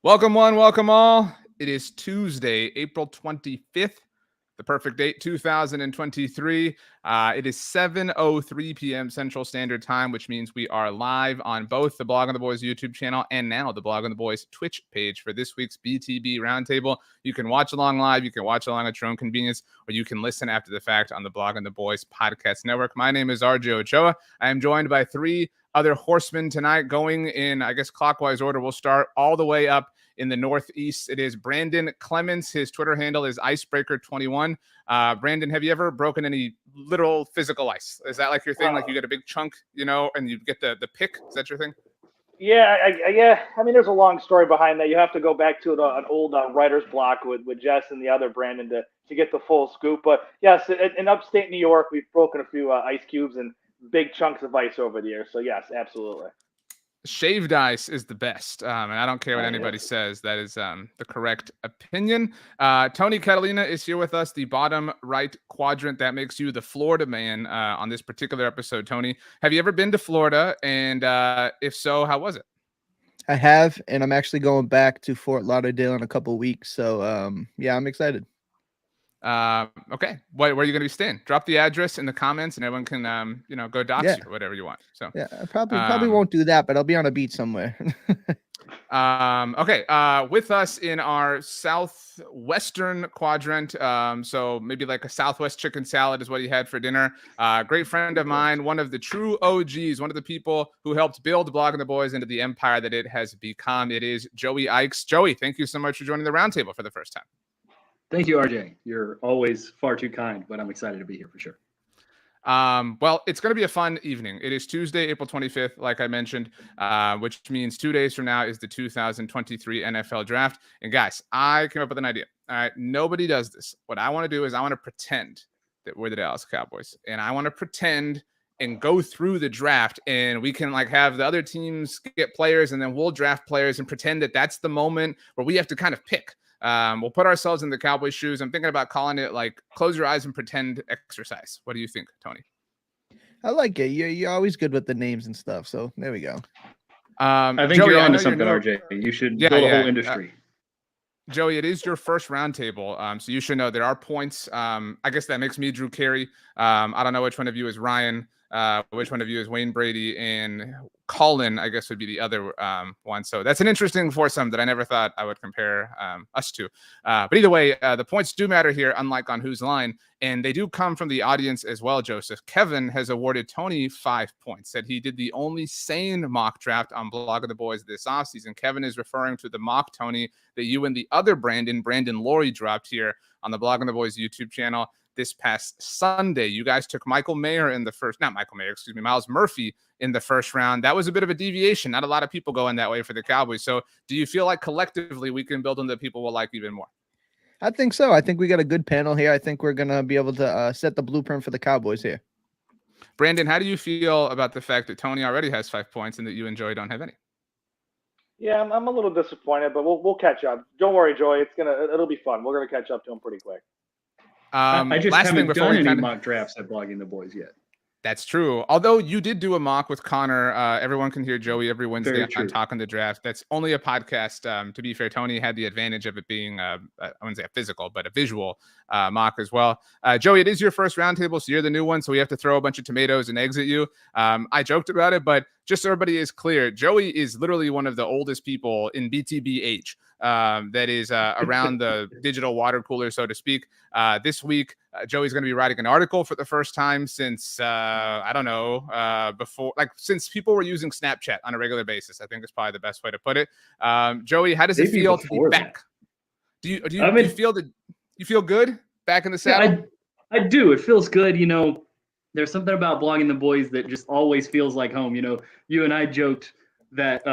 Welcome one, welcome all. It is Tuesday, April 25th, the perfect date, 2023. It is 7:03 p.m. Central Standard Time, which means we are live on both the Blog on the Boys YouTube channel and now the Blog on the Boys Twitch page for this week's BTB Roundtable. You can watch along live, you can watch along at your own convenience, or you can listen after the fact on the Blog on the Boys Podcast Network. My name is RJ Ochoa. I am joined by three other horsemen tonight, going in, I guess, clockwise order. We'll start all the way up in the Northeast. It is Brandon Clements. His Twitter handle is Icebreaker21. Brandon, have you ever broken any literal physical ice? Is that like your thing? Like you get a big chunk, and you get the pick? Is that your thing? Yeah. I mean, there's a long story behind that. You have to go back to an old writer's block with Jess and the other Brandon to get the full scoop. But yes, in upstate New York, we've broken a few ice cubes and big chunks of ice over the years. So yes, absolutely. Shaved ice is the best, and I don't care what anybody says. That is the correct opinion. Tony Catalina is here with us, the bottom right quadrant. That makes you the Florida man on this particular episode. Tony, have you ever been to Florida? And if so, how was it? I have, and I'm actually going back to Fort Lauderdale in a couple of weeks. So, yeah, I'm excited. Okay. Where are you going to be staying? Drop the address in the comments and everyone can, go dox you or whatever you want. So yeah, I probably won't do that, but I'll be on a beach somewhere. Okay. With us in our southwestern quadrant. So maybe like a Southwest chicken salad is what he had for dinner. Great friend of mine, one of the true OGs, one of the people who helped build Blog on the Boys into the empire that it has become. It is Joey Ikes. Joey, thank you so much for joining the roundtable for the first time. Thank you, RJ. You're always far too kind, but I'm excited to be here for sure. Well, it's going to be a fun evening. It is Tuesday, April 25th, like I mentioned, which means 2 days from now is the 2023 NFL Draft. And guys, I came up with an idea. All right, nobody does this. What I want to do is I want to pretend that we're the Dallas Cowboys, and I want to pretend and go through the draft, and we can like have the other teams get players, and then we'll draft players and pretend that that's the moment where we have to kind of pick. We'll put ourselves in the Cowboys' shoes. I'm thinking about calling it like close your eyes and pretend exercise. What do you think, Tony? I like it. You're always good with the names and stuff. So there we go. I think Joey, you're onto something, RJ. You should build a whole industry. Joey, it is your first roundtable, so you should know there are points. I guess that makes me Drew Carey. I don't know which one of you is Ryan, which one of you is Wayne Brady, and Colin, I guess, would be the other one. So that's an interesting foursome that I never thought I would compare us to. But either way, the points do matter here, unlike on Whose Line, and they do come from the audience as well, Joseph. Kevin has awarded Tony 5 points, said he did the only sane mock draft on Blog of the Boys this offseason. Kevin is referring to the mock, Tony, that you and the other Brandon Laurie, dropped here on the Blog of the Boys YouTube channel this past Sunday. You guys took Miles Murphy in the first round. That was a bit of a deviation. Not a lot of people going that way for the Cowboys. So do you feel like collectively we can build them that people will like even more? I think so. I think we got a good panel here. I think we're going to be able to set the blueprint for the Cowboys here. Brandon, how do you feel about the fact that Tony already has 5 points and that you and Joey don't have any? Yeah, I'm a little disappointed, but we'll catch up. Don't worry, Joey. It'll be fun. We're gonna catch up to him pretty quick. I just haven't done any mock drafts at Blogging the Boys yet. That's true. Although you did do a mock with Connor. Everyone can hear Joey every Wednesday on Talking the Draft. That's only a podcast. To be fair, Tony had the advantage of it being, I wouldn't say a physical, but a visual mock as well. Joey, it is your first roundtable, so you're the new one, so we have to throw a bunch of tomatoes and eggs at you. I joked about it, but just so everybody is clear, Joey is literally one of the oldest people in BTB age that is around the digital water cooler, so to speak. This week, Joey's going to be writing an article for the first time since, since people were using Snapchat on a regular basis. I think is probably the best way to put it. Joey, how does it feel to be back? Do you feel that you feel good back in the saddle? Yeah, I do. It feels good. There's something about Blogging the Boys that just always feels like home. You and I joked that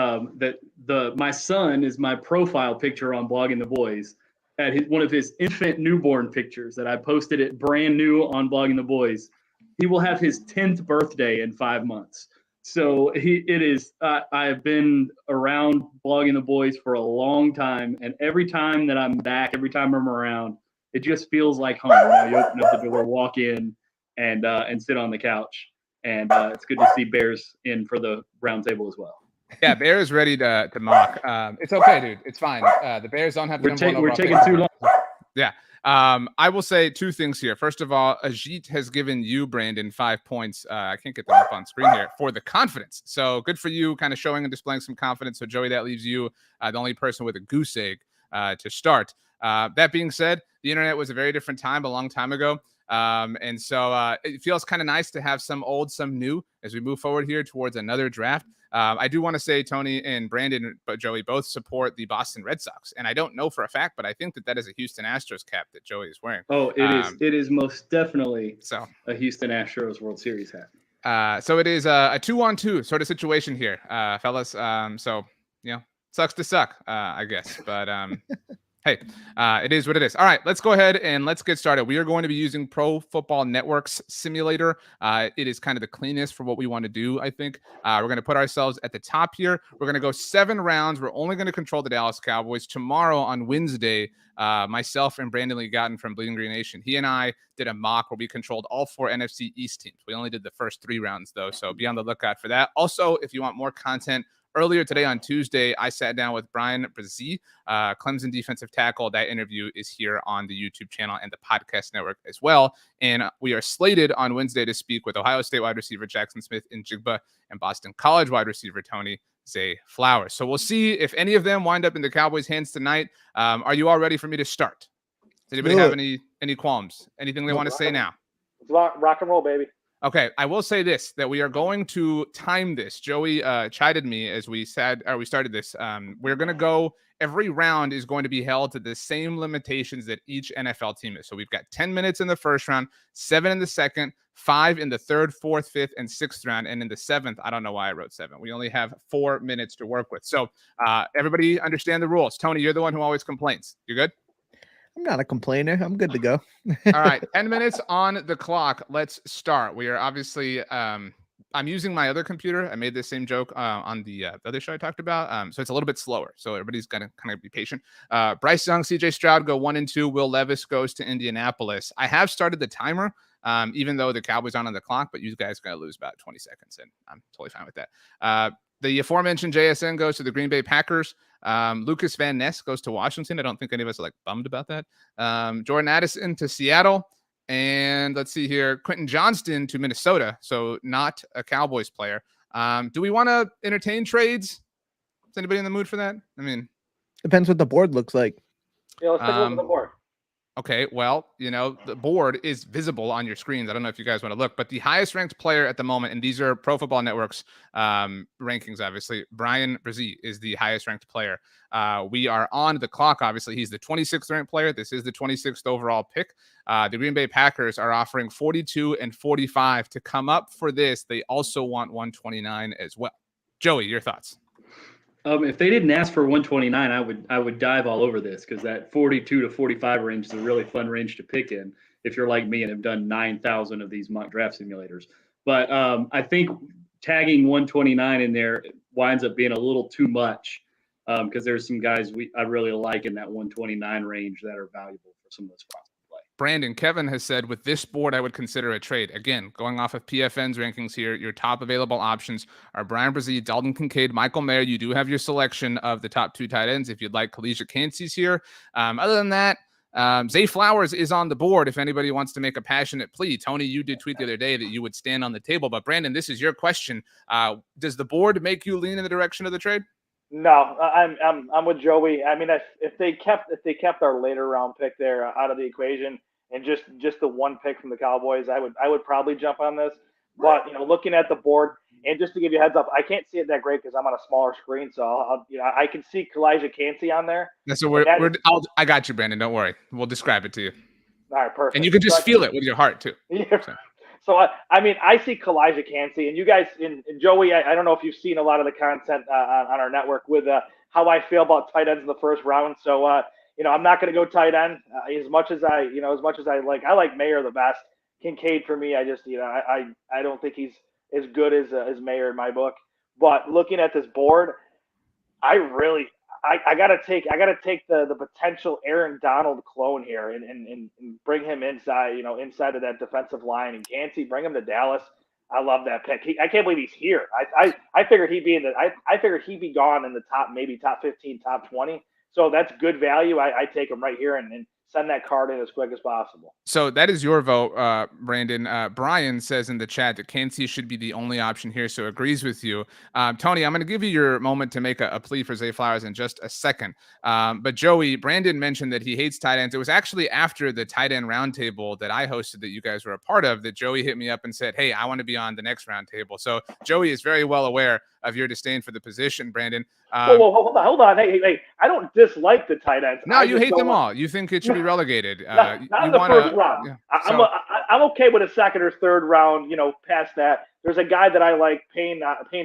my son is my profile picture on Blogging the Boys. At one of his infant newborn pictures that I posted it brand new on Blogging the Boys. He will have his 10th birthday in 5 months. So I have been around Blogging the Boys for a long time. And every time that I'm back, every time I'm around, it just feels like home. You open up the door, walk in and sit on the couch. And it's good to see Bears in for the round table as well. Yeah, Bears ready to mock. It's okay, dude. It's fine. The Bears don't have the number one We're overall taking pick. too long. Yeah. I will say two things here. First of all, Ajit has given you, Brandon, 5 points. I can't get them up on screen here for the confidence. So good for you, kind of showing and displaying some confidence. So Joey, that leaves you the only person with a goose egg to start. That being said, the internet was a very different time a long time ago. And so it feels kind of nice to have some old, some new as we move forward here towards another draft. I do want to say Tony and Brandon, but Joey both support the Boston Red Sox. And I don't know for a fact, but I think that is a Houston Astros cap that Joey is wearing. Oh, it is. It is most definitely a Houston Astros World Series hat. So it is a 2-on-2 sort of situation here, fellas. So, sucks to suck, I guess. But hey, it is what it is. All right, let's go ahead and let's get started. We are going to be using Pro Football Network's simulator. It is kind of the cleanest for what we want to do, I think. We're going to put ourselves at the top here. We're going to go 7 rounds. We're only going to control the Dallas Cowboys. Tomorrow on Wednesday, myself and Brandon Lee Gotten from Bleeding Green Nation, he and I did a mock where we controlled all 4 NFC East teams. We only did the first 3 rounds, though, so be on the lookout for that. Also, if you want more content, earlier today on Tuesday, I sat down with Bryan Bresee, Clemson defensive tackle. That interview is here on the YouTube channel and the podcast network as well. And we are slated on Wednesday to speak with Ohio State wide receiver Jackson Smith-Njigba and Boston College wide receiver Tony Zay Flowers. So we'll see if any of them wind up in the Cowboys' hands tonight. Are you all ready for me to start? Does anybody have any qualms? Anything they want to say now? Let's rock and roll, baby. Okay, I will say this, that we are going to time this. Joey chided me as we started this. We're going to go, every round is going to be held to the same limitations that each NFL team is. So we've got 10 minutes in the first round, 7 in the second, 5 in the third, fourth, fifth, and sixth round. And in the seventh, I don't know why I wrote 7. We only have 4 minutes to work with. So everybody understand the rules. Tony, you're the one who always complains. You good? I'm not a complainer. I'm good to go. All right, 10 minutes on the clock. Let's start. We are obviously, I'm using my other computer. I made the same joke on the other show I talked about. So it's a little bit slower. So everybody's got to kind of be patient. Bryce Young, CJ Stroud go 1 and 2. Will Levis goes to Indianapolis. I have started the timer, even though the Cowboys aren't on the clock, but you guys got to lose about 20 seconds, and I'm totally fine with that. The aforementioned JSN goes to the Green Bay Packers. Lucas Van Ness goes to Washington. I don't think any of us are bummed about that. Jordan Addison to Seattle. And let's see here. Quentin Johnston to Minnesota. So not a Cowboys player. Do we want to entertain trades? Is anybody in the mood for that? I mean, depends what the board looks like. Yeah, let's take a look at the board. Okay, well, the board is visible on your screens. I don't know if you guys want to look, but the highest ranked player at the moment, and these are Pro Football Network's rankings, obviously, Bryan Bresee is the highest ranked player. We are on the clock, obviously. He's the 26th ranked player. This is the 26th overall pick. The Green Bay Packers are offering 42 and 45 to come up for this. They also want 129 as well. Joey, your thoughts? If they didn't ask for 129, I would dive all over this, because that 42 to 45 range is a really fun range to pick in if you're like me and have done 9,000 of these mock draft simulators. But I think tagging 129 in there winds up being a little too much, because there's some guys I really like in that 129 range that are valuable for some of those spots. Brandon, Kevin has said, with this board, I would consider a trade. Again, going off of PFN's rankings here, your top available options are Bryan Bresee, Dalton Kincaid, Michael Mayer. You do have your selection of the top 2 tight ends if you'd like. Kalisha Kancey's here. Other than that, Zay Flowers is on the board if anybody wants to make a passionate plea. Tony, you did tweet the other day that you would stand on the table. But Brandon, this is your question. Does the board make you lean in the direction of the trade? No, I'm with Joey. I mean, if they kept our later round pick there out of the equation, and just the one pick from the Cowboys, I would probably jump on this. But looking at the board, and just to give you a heads up, I can't see it that great because I'm on a smaller screen, so I can see Kalisha Kancey on there. So I got you, Brandon. Don't worry, we'll describe it to you. All right, perfect. And you can just feel it with your heart too. Yeah. So I see Kalisha Kancey, and you guys, and Joey, I don't know if you've seen a lot of the content on our network with how I feel about tight ends in the first round. So I'm not going to go tight end as much as I like. I like Mayer the best. Kincaid for me, I just I don't think he's as good as Mayer in my book. But looking at this board, I gotta take the potential Aaron Donald clone here and bring him inside inside of that defensive line, and Kancey, bring him to Dallas. I love that pick. I can't believe he's here. I figured he'd be I figured he'd be gone in the maybe top 15, top 20. So that's good value. I take him right here and send that card in as quick as possible. So that is your vote, Brandon. Brian says in the chat that Kancey should be the only option here, so agrees with you. Tony, I'm going to give you your moment to make a plea for Zay Flowers in just a second. But Joey, Brandon mentioned that he hates tight ends. It was actually after the tight end roundtable that I hosted that you guys were a part of that Joey hit me up and said, hey, I want to be on the next roundtable. So Joey is very well aware of your disdain for the position, Brandon. Whoa, hold on. Hey, I don't dislike the tight ends. No, you hate them all. You think it should be relegated. Not in the first round. Yeah, I'm okay with a second or third round, past that. There's a guy that I like, Payne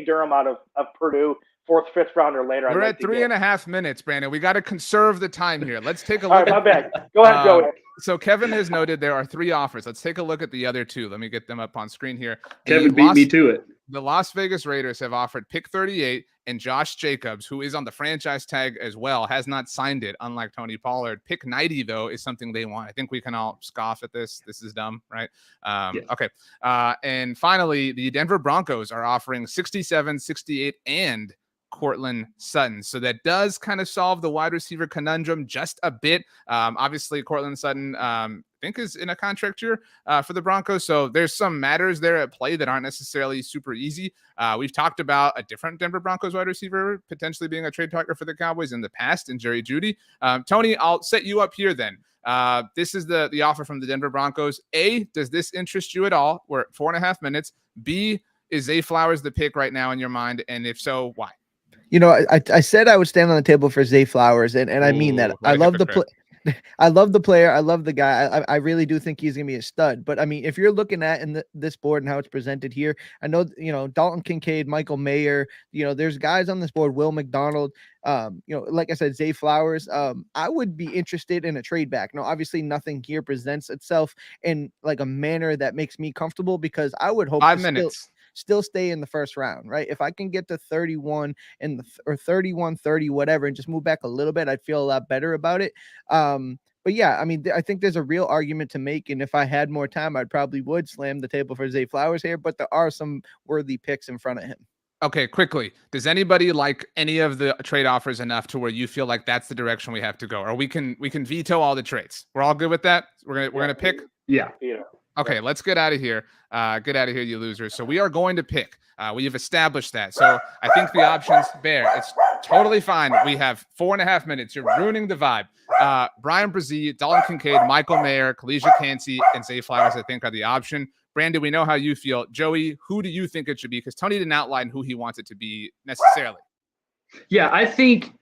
Durham out of Purdue, fourth, fifth rounder later. We're at 3.5 minutes, Brandon. We got to conserve the time here. Let's take a All look. right, my bad. Go ahead, Joey. So Kevin has noted there are 3 offers. Let's take a look at the other 2. Let me get them up on screen here. Kevin beat me to it. The Las Vegas Raiders have offered pick 38, and Josh Jacobs, who is on the franchise tag as well, has not signed it, unlike Tony Pollard. Pick 90, though, is something they want. I think we can all scoff at this. This is dumb, right? Yes. Okay. And finally, the Denver Broncos are offering 67, 68, and Courtland Sutton. So that does kind of solve the wide receiver conundrum just a bit. Obviously, Courtland Sutton, I think, is in a contract year for the Broncos. So there's some matters there at play that aren't necessarily super easy. We've talked about a different Denver Broncos wide receiver potentially being a trade partner for the Cowboys in the past in Jerry Jeudy. Tony, I'll set you up here then. This is the offer from the Denver Broncos. A, does this interest you at all? We're at 4.5 minutes. B, is Zay Flowers the pick right now in your mind? And if so, why? I said I would stand on the table for Zay Flowers, and I mean that. I love the I love the player. I love the guy. I really do think he's going to be a stud. But I mean, if you're looking at this board and how it's presented here, I know, Dalton Kincaid, Michael Mayer, there's guys on this board, Will McDonald, like I said, Zay Flowers. I would be interested in a trade back. Now, obviously nothing here presents itself in like a manner that makes me comfortable, because I would hope 5 minutes. Still stay in the first round, right? If I can get to 31 or 31, 30, whatever, and just move back a little bit, I'd feel a lot better about it. But yeah, I mean, I think there's a real argument to make. And if I had more time, I probably would slam the table for Zay Flowers here, but there are some worthy picks in front of him. Okay, quickly. Does anybody like any of the trade offers enough to where you feel like that's the direction we have to go? Or we can veto all the trades. We're all good with that? We're gonna pick? Yeah. Okay, let's get out of here. Get out of here, you losers. So we are going to pick. We have established that. So I think the options bear. It's totally fine. We have 4.5 minutes. You're ruining the vibe. Brian Brzee, Dalton Kincaid, Michael Mayer, Kalijah Kancey, and Zay Flowers, I think, are the option. Brandon, we know how you feel. Joey, who do you think it should be? Because Tony didn't outline who he wants it to be necessarily. Yeah, I think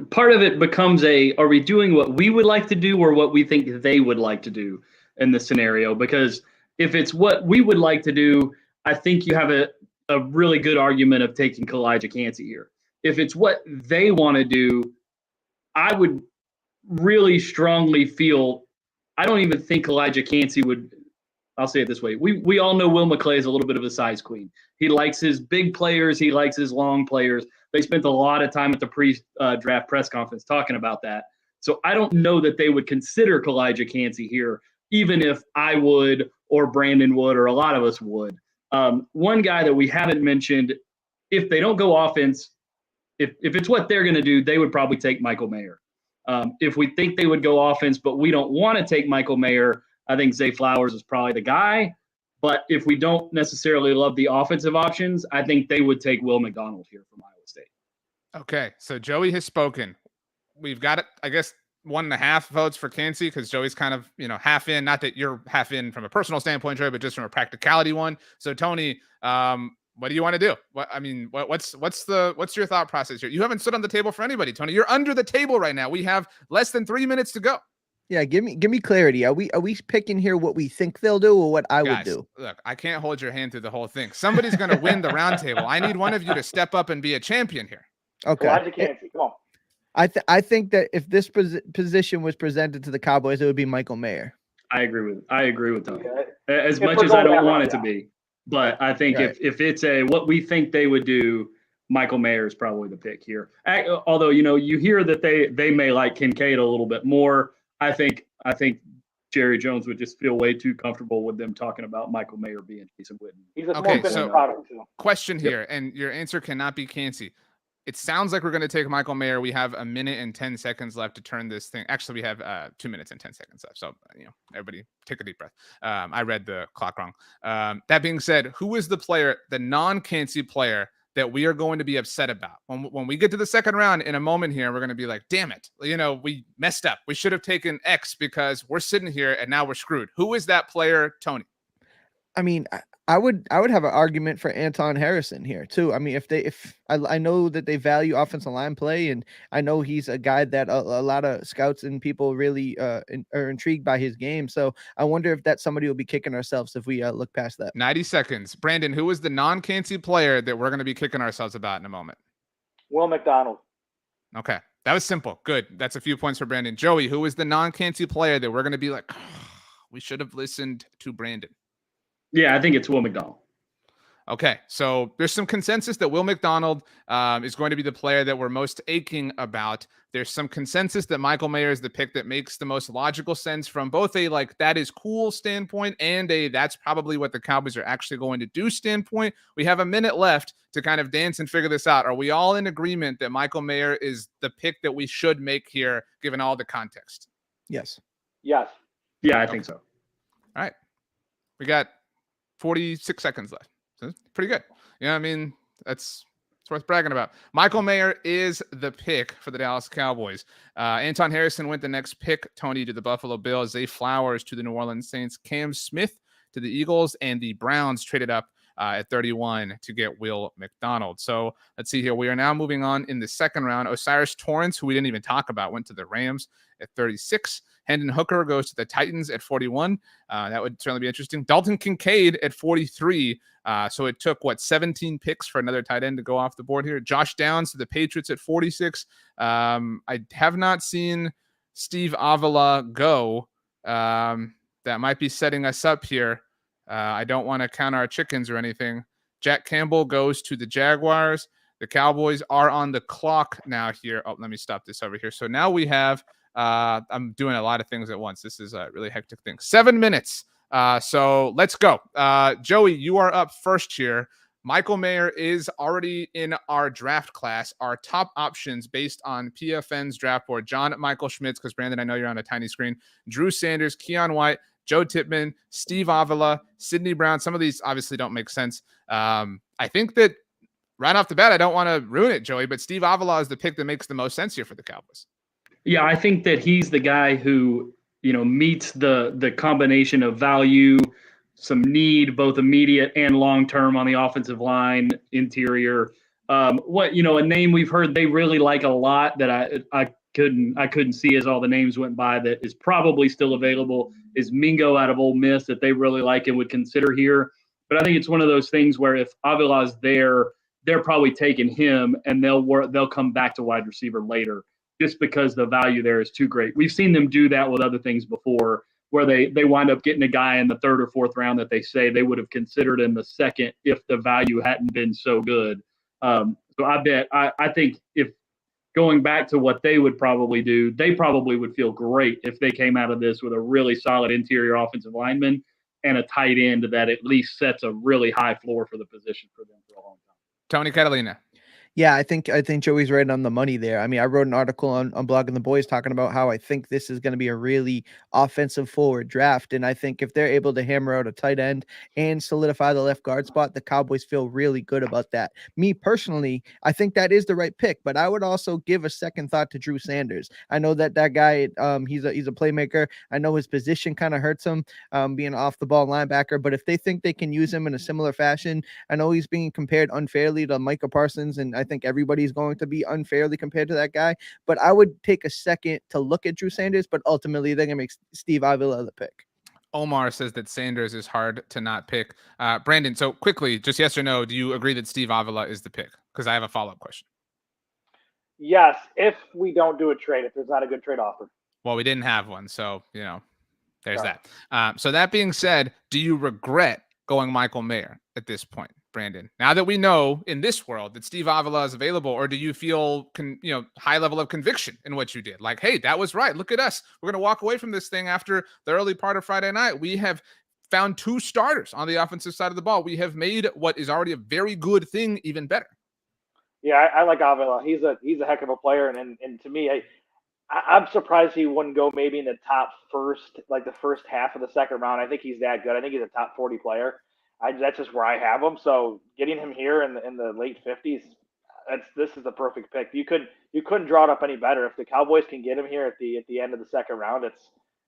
part of it becomes are we doing what we would like to do or what we think they would like to do in this scenario? Because if it's what we would like to do, I think you have a really good argument of taking Kalijah Kancey here. If it's what they want to do, I would really strongly feel, I don't even think Kalijah Kancey would, I'll say it this way. We all know Will McClay is a little bit of a size queen. He likes his big players. He likes his long players. They spent a lot of time at the pre-draft press conference talking about that. So I don't know that they would consider Kalijah Kancey here, even if I would or Brandon would or a lot of us would. One guy that we haven't mentioned, if they don't go offense, if it's what they're going to do, they would probably take Michael Mayer. If we think they would go offense, but we don't want to take Michael Mayer, I think Zay Flowers is probably the guy. But if we don't necessarily love the offensive options, I think they would take Will McDonald here from Iowa State. Okay, so Joey has spoken. We've got it, I guess, 1.5 votes for Kancey because Joey's kind of, half in. Not that you're half in from a personal standpoint, Joey, but just from a practicality one. So Tony, what do you want to do? What's your thought process here? You haven't stood on the table for anybody, Tony. You're under the table right now. We have less than 3 minutes to go. Yeah, give me clarity. Are we picking here what we think they'll do or what I would do? Look, I can't hold your hand through the whole thing. Somebody's going to win the round table. I need one of you to step up and be a champion here. Okay. Kalijah Kancey, come on. I think that if this position was presented to the Cowboys, it would be Michael Mayer. I agree with Tony. Okay. As much as I don't want it to be, but I think if it's what we think they would do, Michael Mayer is probably the pick here. Although you hear that they may like Kincaid a little bit more. I think Jerry Jones would just feel way too comfortable with them talking about Michael Mayer being Jason Witten. He's a Okay, more finished so- product too. Question here, and your answer cannot be cancy. It sounds like we're going to take Michael Mayer. We have 1 minute and 10 seconds left to turn this thing. Actually, we have 2 minutes and 10 seconds left. So, everybody take a deep breath. I read the clock wrong. That being said, who is the player, the non-cancy player that we are going to be upset about? When we get to the second round in a moment here, we're going to be like, damn it, we messed up. We should have taken X because we're sitting here and now we're screwed. Who is that player, Tony? I mean, I would have an argument for Anton Harrison here too. I mean, if I know that they value offensive line play, and I know he's a guy that a lot of scouts and people really are intrigued by his game. So I wonder if that's somebody we'll be kicking ourselves if we look past that. 90 seconds. Brandon, who is the non-cancy player that we're going to be kicking ourselves about in a moment? Will McDonald. Okay. That was simple. Good. That's a few points for Brandon. Joey, who is the non-cancy player that we're going to be like, oh, we should have listened to Brandon? Yeah, I think it's Will McDonald. Okay, so there's some consensus that Will McDonald is going to be the player that we're most aching about. There's some consensus that Michael Mayer is the pick that makes the most logical sense from both a that is cool standpoint and a that's probably what the Cowboys are actually going to do standpoint. We have 1 minute left to kind of dance and figure this out. Are we all in agreement that Michael Mayer is the pick that we should make here, given all the context? Yes. Yes. Yeah, I think so. All right. We got 46 seconds left. So that's pretty good. I mean, it's worth bragging about. Michael Mayer is the pick for the Dallas Cowboys. Anton Harrison went the next pick. Tony to the Buffalo Bills. Zay Flowers to the New Orleans Saints. Cam Smith to the Eagles. And the Browns traded up at 31 to get Will McDonald. So let's see here. We are now moving on in the second round. Osiris Torrance, who we didn't even talk about, went to the Rams at 36. Hendon Hooker goes to the Titans at 41. That would certainly be interesting. Dalton Kincaid at 43. So it took, 17 picks for another tight end to go off the board here. Josh Downs to the Patriots at 46. I have not seen Steve Avila go. That might be setting us up here. I don't want to count our chickens or anything. Jack Campbell goes to the Jaguars. The Cowboys are on the clock now here. Oh, let me stop this over here. So now we have, I'm doing a lot of things at once. This is a really hectic thing. 7 minutes. So let's go. Joey, you are up first here. Michael Mayer is already in our draft class. Our top options based on PFN's draft board: John Michael Schmitz, because Brandon, I know you're on a tiny screen. Drew Sanders, Keon White, Joe Tippmann, Steve Avila, Sidney Brown. Some of these obviously don't make sense. I think that right off the bat, I don't want to ruin it, Joey, but Steve Avila is the pick that makes the most sense here for the Cowboys. Yeah, I think that he's the guy who, meets the combination of value, some need, both immediate and long-term on the offensive line, interior. A name we've heard they really like a lot that I couldn't see as all the names went by that is probably still available is Mingo out of Ole Miss that they really like and would consider here. But I think it's one of those things where if Avila's there, they're probably taking him and they'll come back to wide receiver later just because the value there is too great. We've seen them do that with other things before where they wind up getting a guy in the third or fourth round that they say they would have considered in the second if the value hadn't been so good. So I think if going back to what they would probably do, they probably would feel great if they came out of this with a really solid interior offensive lineman and a tight end that at least sets a really high floor for the position for them for a long time. Tony Catalina. Yeah, I think Joey's right on the money there. I mean, I wrote an article on Blogging the Boys talking about how I think this is going to be a really offensive forward draft. And I think if they're able to hammer out a tight end and solidify the left guard spot, the Cowboys feel really good about that. Me personally, I think that is the right pick, but I would also give a second thought to Drew Sanders. I know that guy, he's a playmaker. I know his position kind of hurts him being off the ball linebacker, but if they think they can use him in a similar fashion, I know he's being compared unfairly to Micah Parsons, and I think everybody's going to be unfairly compared to that guy, but I would take a second to look at Drew Sanders, but ultimately they're going to make Steve Avila the pick. Omar says that Sanders is hard to not pick. Brandon, so quickly, just yes or no, do you agree that Steve Avila is the pick? Because I have a follow-up question. Yes, if we don't do a trade, if there's not a good trade offer. Well, we didn't have one, so, there's that. So that being said, do you regret going Michael Mayer at this point, Brandon? Now that we know in this world that Steve Avila is available, or do you feel high level of conviction in what you did? Like, hey, that was right. Look at us. We're going to walk away from this thing after the early part of Friday night. We have found 2 starters on the offensive side of the ball. We have made what is already a very good thing even better. Yeah, I like Avila. He's a heck of a player, and to me, I'm surprised he wouldn't go maybe in the top the first half of the second round. I think he's that good. I think he's a top 40 player. That's just where I have him. So getting him here in the late 50s, this is the perfect pick. You couldn't draw it up any better. If the Cowboys can get him here at the end of the second round,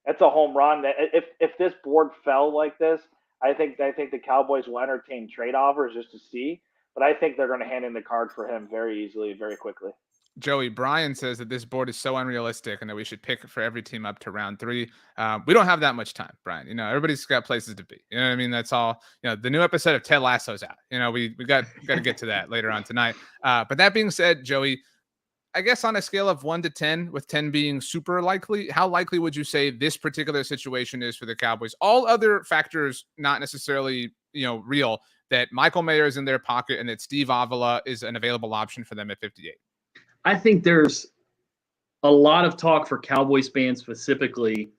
it's a home run. If this board fell like this, I think the Cowboys will entertain trade offers just to see. But I think they're going to hand in the card for him very easily, very quickly. Joey, Brian says that this board is so unrealistic and that we should pick for every team up to round 3. We don't have that much time, Brian. Everybody's got places to be. You know what I mean? That's all. The new episode of Ted Lasso's out. We got to get to that later on tonight. But that being said, Joey, I guess on a scale of 1 to 10, with 10 being super likely, how likely would you say this particular situation is for the Cowboys? All other factors not necessarily, real, that Michael Mayer is in their pocket and that Steve Avila is an available option for them at 58. I think there's a lot of talk for Cowboys fans specifically.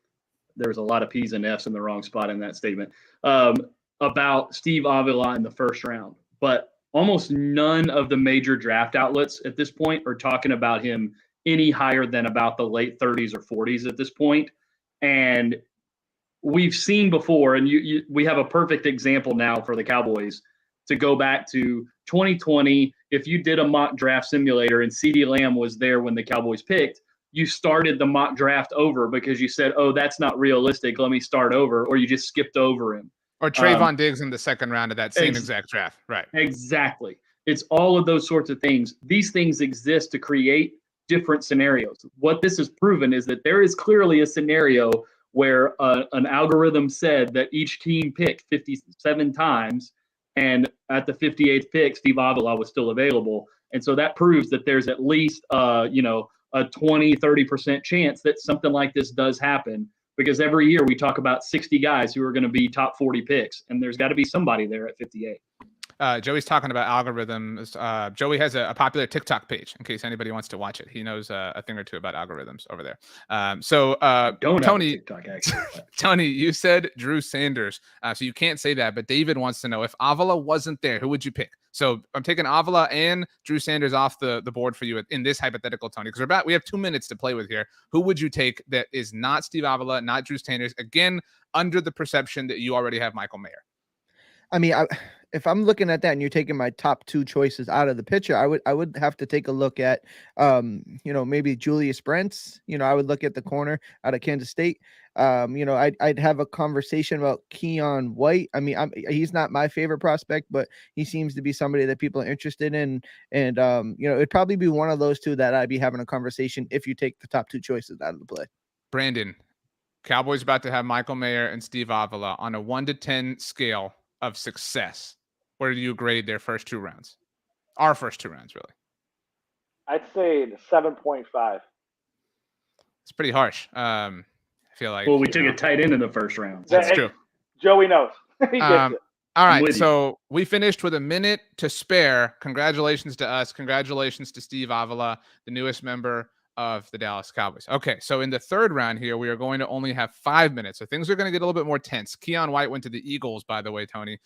There's a lot of P's and F's in the wrong spot in that statement about Steve Avila in the first round. But almost none of the major draft outlets at this point are talking about him any higher than about the late 30s or 40s at this point. And we've seen before, and we have a perfect example now for the Cowboys to go back to 2020. If you did a mock draft simulator and CeeDee Lamb was there when the Cowboys picked, you started the mock draft over because you said, oh, that's not realistic, let me start over, or you just skipped over him. Or Trayvon Diggs in the second round of that same exact draft. Right. Exactly. It's all of those sorts of things. These things exist to create different scenarios. What this has proven is that there is clearly a scenario where an algorithm said that each team picked 57 times, and at the 58th pick, Steve Avila was still available. And so that proves that there's at least, a 20-30% chance that something like this does happen, because every year we talk about 60 guys who are going to be top 40 picks, and there's got to be somebody there at 58. Joey's talking about algorithms. Joey has a popular TikTok page in case anybody wants to watch it. He knows a thing or two about algorithms over there. Tony, TikTok, actually. Tony, you said Drew Sanders. So you can't say that, but David wants to know, if Avila wasn't there, who would you pick? So I'm taking Avila and Drew Sanders off the board for you in this hypothetical, Tony, because we have 2 minutes to play with here. Who would you take that is not Steve Avila, not Drew Sanders? Again, under the perception that you already have Michael Mayer. I mean, if I'm looking at that and you're taking my top 2 choices out of the picture, I would have to take a look at, maybe Julius Brents. I would look at the corner out of Kansas State. I'd have a conversation about Keon White. I mean, he's not my favorite prospect, but he seems to be somebody that people are interested in. And, it'd probably be one of those 2 that I'd be having a conversation if you take the top 2 choices out of the play. Brandon, Cowboys about to have Michael Mayer and Steve Avila on a 1 to 10 scale of success. Where do you grade their first 2 rounds? Our first 2 rounds, really. I'd say 7.5. It's pretty harsh. I feel like. Well, we took a tight end in the first round. That's true. Joey knows. He gets it. All right, so we finished with a minute to spare. Congratulations to us. Congratulations to Steve Avila, the newest member of the Dallas Cowboys. Okay, so in the third round here, we are going to only have 5 minutes. So things are going to get a little bit more tense. Keon White went to the Eagles, by the way, Tony.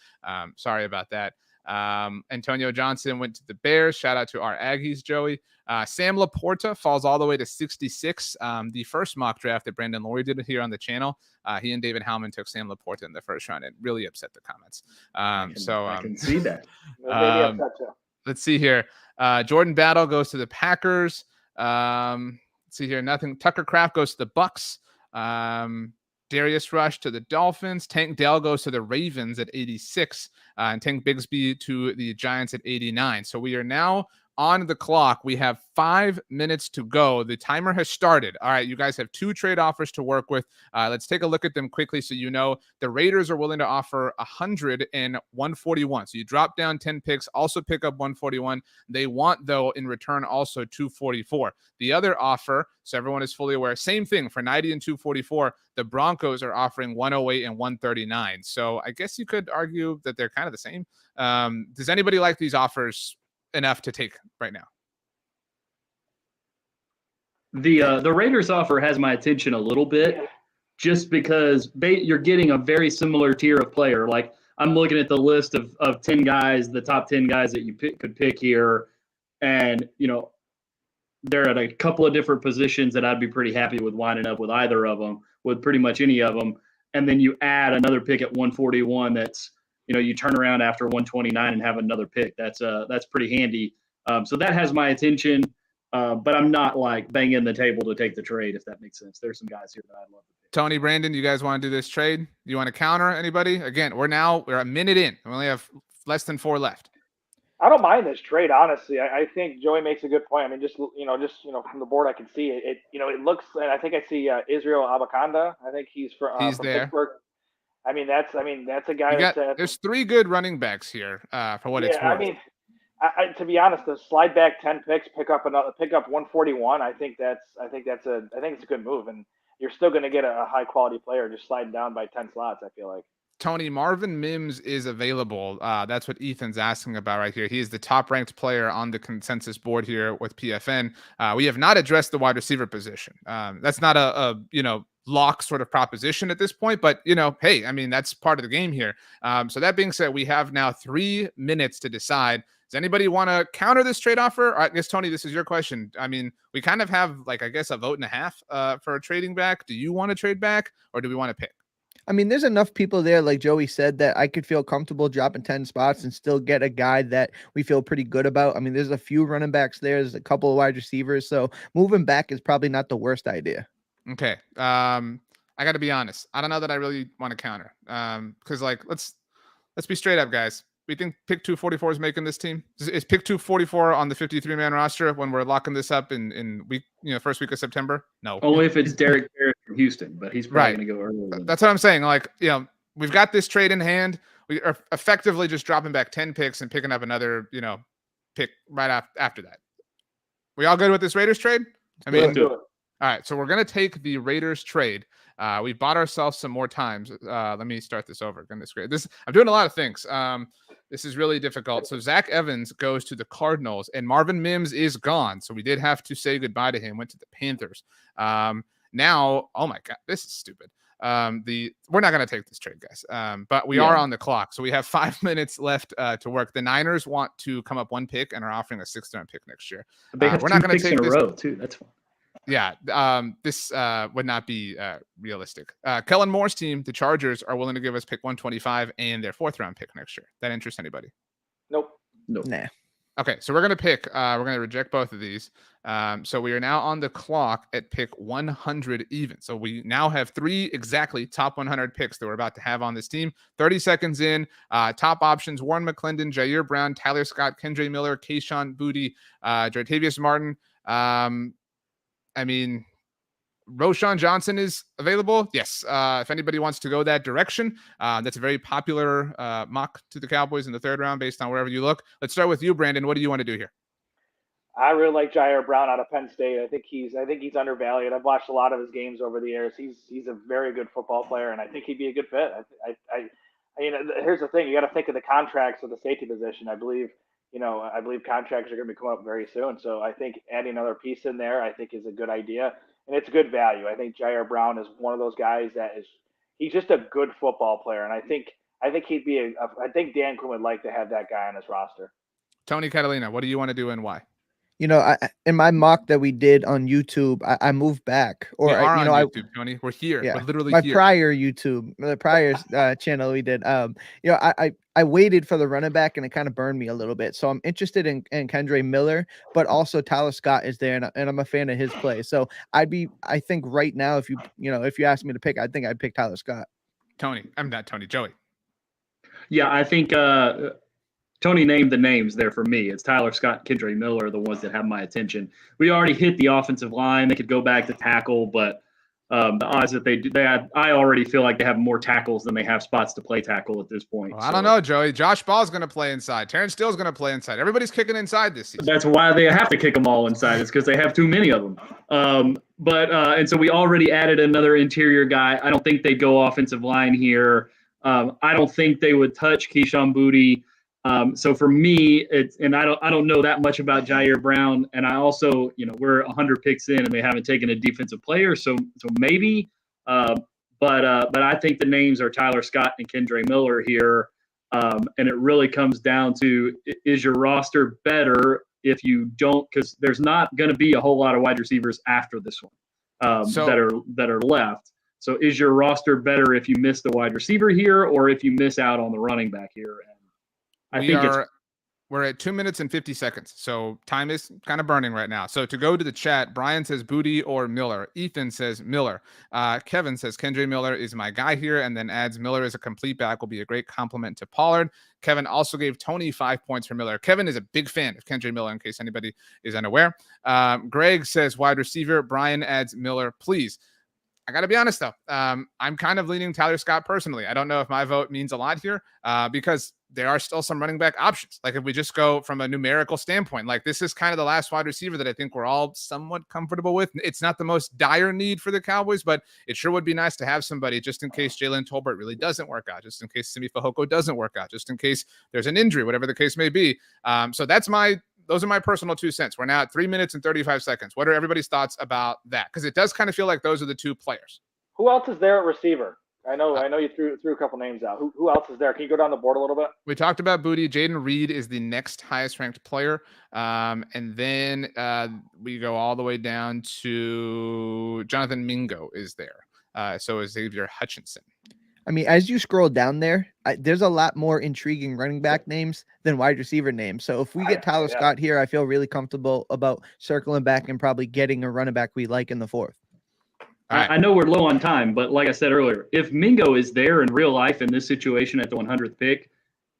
Sorry about that. Antonio Johnson went to the Bears. Shout out to our Aggies, Joey. Sam Laporta falls all the way to 66. The first mock draft that Brandon Laurie did here on the channel, he and David Howman took Sam Laporta in the first round. It really upset the comments. I can see that. Let's see here. Jordan Battle goes to the Packers. Let's see here. Nothing. Tucker Kraft goes to the Bucks. Darius Rush to the Dolphins. Tank Dell goes to the Ravens at 86. And Tank Bigsby to the Giants at 89. So we are now on the clock. We have 5 minutes to go. The timer has started. All right, you guys have 2 trade offers to work with. Let's take a look at them quickly so you know. The Raiders are willing to offer 100 and 141. So you drop down 10 picks, also pick up 141. They want, though, in return also 244. The other offer, so everyone is fully aware, same thing for 90 and 244. The Broncos are offering 108 and 139. So I guess you could argue that they're kind of the same. Does anybody like these offers enough to take right now? The Raiders offer has my attention a little bit, just because you're getting a very similar tier of player. Like, I'm looking at the list of 10 guys, the top 10 guys that you could pick here, and they're at a couple of different positions that I'd be pretty happy with winding up with either of them, with pretty much any of them. And then you add another pick at 141. That's you turn around after 129 and have another pick. That's pretty handy. So that has my attention. But I'm not like banging the table to take the trade, if that makes sense. There's some guys here that I'd love to pick. Tony, Brandon, you guys want to do this trade? You want to counter anybody? Again, we're a minute in. We only have less than 4 left. I don't mind this trade, honestly. I think Joey makes a good point. I mean, just from the board, I can see it. It looks, and I think I see Israel Abakanda. I think he's from there. Pittsburgh. That's a guy. There's 3 good running backs here for what it's worth. I mean, to be honest, the slide back 10 picks, pick up 141. I think it's a good move, and you're still going to get a high quality player just sliding down by 10 slots. I feel like. Tony, Marvin Mims is available. That's what Ethan's asking about right here. He is the top-ranked player on the consensus board here with PFN. We have not addressed the wide receiver position. That's not a lock sort of proposition at this point, but hey, I mean, that's part of the game here. So that being said, we have now 3 minutes to decide. Does anybody want to counter this trade offer? I guess, Tony, this is your question. I mean, we kind of have a vote and a half for trading back. Do you want to trade back, or do we want to pick? I mean, there's enough people there, like Joey said, that I could feel comfortable dropping 10 spots and still get a guy that we feel pretty good about. I mean, there's a few running backs there. There's a couple of wide receivers. So moving back is probably not the worst idea. Okay. I got to be honest. I don't know that I really want to counter. Because let's be straight up, guys. We think pick 244 is making this team. Is pick 244 on the 53-man roster when we're locking this up in first week of September? No. Only if it's Derek Barrett from Houston, but he's probably going to go early. That's what I'm saying. We've got this trade in hand. We are effectively just dropping back 10 picks and picking up another, pick right after that. We all good with this Raiders trade? I mean, all right. So we're going to take the Raiders trade. We bought ourselves some more times. Let me start this over. Goodness gracious. I'm doing a lot of things. This is really difficult. So Zach Evans goes to the Cardinals, and Marvin Mims is gone. So we did have to say goodbye to him. Went to the Panthers. Now, oh my God, this is stupid. We're not going to take this trade, guys. But we are on the clock. So we have 5 minutes left to work. The Niners want to come up 1 pick and are offering a 6th-round pick next year. They have 2 picks in a row too. That's fine. Yeah, this would not be realistic. Kellen Moore's team, the Chargers, are willing to give us pick 125 and their 4th-round pick next year. That interests anybody? Nope. Nah. Okay, so we're going to pick. We're going to reject both of these. So we are now on the clock at pick 100 even. So we now have 3 exactly top 100 picks that we're about to have on this team. 30 seconds in. Top options: Warren McClendon, Jair Brown, Tyler Scott, Kendre Miller, Kayshon Boutte, Jartavius Martin. I mean, Roschon Johnson is available. Yes. If anybody wants to go that direction, that's a very popular mock to the Cowboys in the 3rd round based on wherever you look. Let's start with you, Brandon. What do you want to do here? I really like Jair Brown out of Penn State. I think he's undervalued. I've watched a lot of his games over the years. He's a very good football player, and I think he'd be a good fit. Here's the thing: you got to think of the contracts of the safety position. I believe contracts are going to be coming up very soon. So I think adding another piece in there, I think, is a good idea, and it's good value. I think Jair Brown is one of those guys he's just a good football player, and I think he'd be I think Dan Quinn would like to have that guy on his roster. Tony Catalina, what do you want to do and why? In my mock that we did on YouTube, I moved back. Or we are on YouTube, Tony. We're here. Yeah, we're literally my here. Prior YouTube, the prior channel we did. I waited for the running back, and it kind of burned me a little bit. So I'm interested in Kendre Miller, but also Tyler Scott is there, and I'm a fan of his play. So I think right now, if you ask me to pick, I think I'd pick Tyler Scott. Tony, I'm not Tony. Joey. Yeah, I think Tony named the names there for me. It's Tyler Scott, Kendre Miller are the ones that have my attention. We already hit the offensive line. They could go back to tackle, but the odds that I already feel like they have more tackles than they have spots to play tackle at this point. Well, I don't know, Joey. Josh Ball's going to play inside. Terrence Steele's going to play inside. Everybody's kicking inside this season. That's why they have to kick them all inside. It's because they have too many of them. And so we already added another interior guy. I don't think they go offensive line here. I don't think they would touch Keyshawn Boutte. So for me, I don't know that much about Jair Brown, and I also, we're 100 picks in, and they haven't taken a defensive player, so maybe, but I think the names are Tyler Scott and Kendre Miller here, and it really comes down to, is your roster better if you don't? Because there's not going to be a whole lot of wide receivers after this one that are left. So is your roster better if you miss the wide receiver here, or if you miss out on the running back here? We're at 2 minutes and 50 seconds. So time is kind of burning right now. So to go to the chat, Brian says Boutte or Miller. Ethan says Miller. Kevin says Kendre Miller is my guy here, and then adds Miller as a complete back will be a great compliment to Pollard. Kevin also gave Tony 5 points for Miller. Kevin is a big fan of Kendre Miller, in case anybody is unaware. Greg says wide receiver. Brian adds Miller, please. I got to be honest, though. I'm kind of leaning Tyler Scott personally. I don't know if my vote means a lot here because there are still some running back options. Like if we just go from a numerical standpoint, like this is kind of the last wide receiver that I think we're all somewhat comfortable with. It's not the most dire need for the Cowboys, but it sure would be nice to have somebody just in case Jalen Tolbert really doesn't work out, just in case Simi Fehoko doesn't work out, just in case there's an injury, whatever the case may be. So those are my personal 2 cents. We're now at 3 minutes and 35 seconds. What are everybody's thoughts about that? Because it does kind of feel like those are the two players. Who else is there at receiver? I know you threw a couple names out. Who else is there? Can you go down the board a little bit? We talked about Boutte. Jaden Reed is the next highest ranked player. And then we go all the way down to Jonathan Mingo is there. So is Xavier Hutchinson. I mean, as you scroll down there, there's a lot more intriguing running back names than wide receiver names. So if we get Tyler Scott here, I feel really comfortable about circling back and probably getting a running back we like in the fourth. Right. I know we're low on time, but like I said earlier, if Mingo is there in real life in this situation at the 100th pick,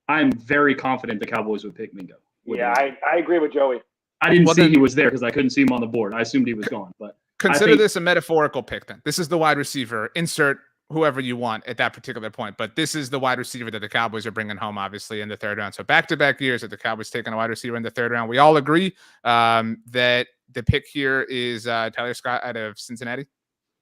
I'm very confident the Cowboys would pick Mingo. Yeah, I agree with Joey. I didn't see he was there because I couldn't see him on the board. I assumed he was gone. But consider this a metaphorical pick then. This is the wide receiver. Insert whoever you want at that particular point. But this is the wide receiver that the Cowboys are bringing home, obviously, in the third round. So back-to-back years that the Cowboys taking a wide receiver in the third round. We all agree that the pick here is Tyler Scott out of Cincinnati?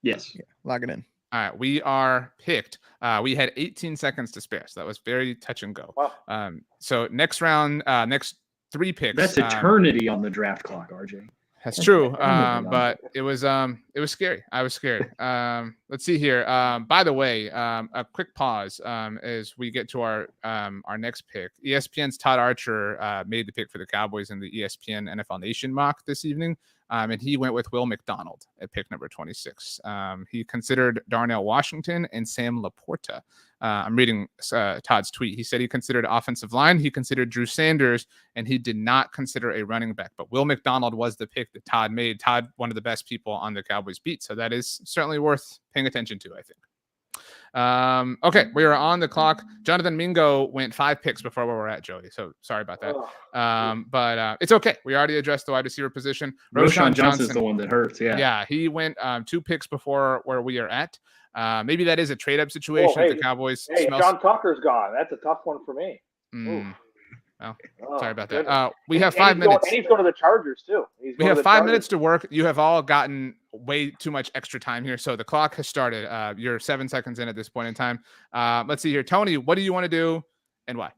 Yes. Yeah, lock it in. All right, we are picked. We had 18 seconds to spare, so that was very touch and go. Wow. So next round, next 3 picks. That's eternity on the draft clock, RJ. That's true. But it was scary. I was scared. Let's see here. By the way, a quick pause as we get to our next pick. ESPN's Todd Archer made the pick for the Cowboys in the ESPN NFL Nation mock this evening. And he went with Will McDonald at pick number 26. He considered Darnell Washington and Sam Laporta. I'm reading Todd's tweet. He said he considered offensive line, he considered Drew Sanders, and he did not consider a running back. But Will McDonald was the pick that Todd made. Todd, one of the best people on the Cowboys beat. So that is certainly worth paying attention to, I think. Okay, we are on the clock. Jonathan Mingo went 5 picks before where we're at, Joey. So sorry about that. But it's okay. We already addressed the wide receiver position. Roschon Johnson's the one that hurts. Yeah, he went 2 picks before where we are at. Maybe that is a trade-up situation. The Cowboys. Hey, John Tucker's gone. That's a tough one for me. Well, sorry about that. We have 5 minutes. And he's going to the Chargers too. We have 5 minutes to work. You have all gotten way too much extra time here. So the clock has started. You're 7 seconds in at this point in time. Let's see here. Tony, what do you want to do and why?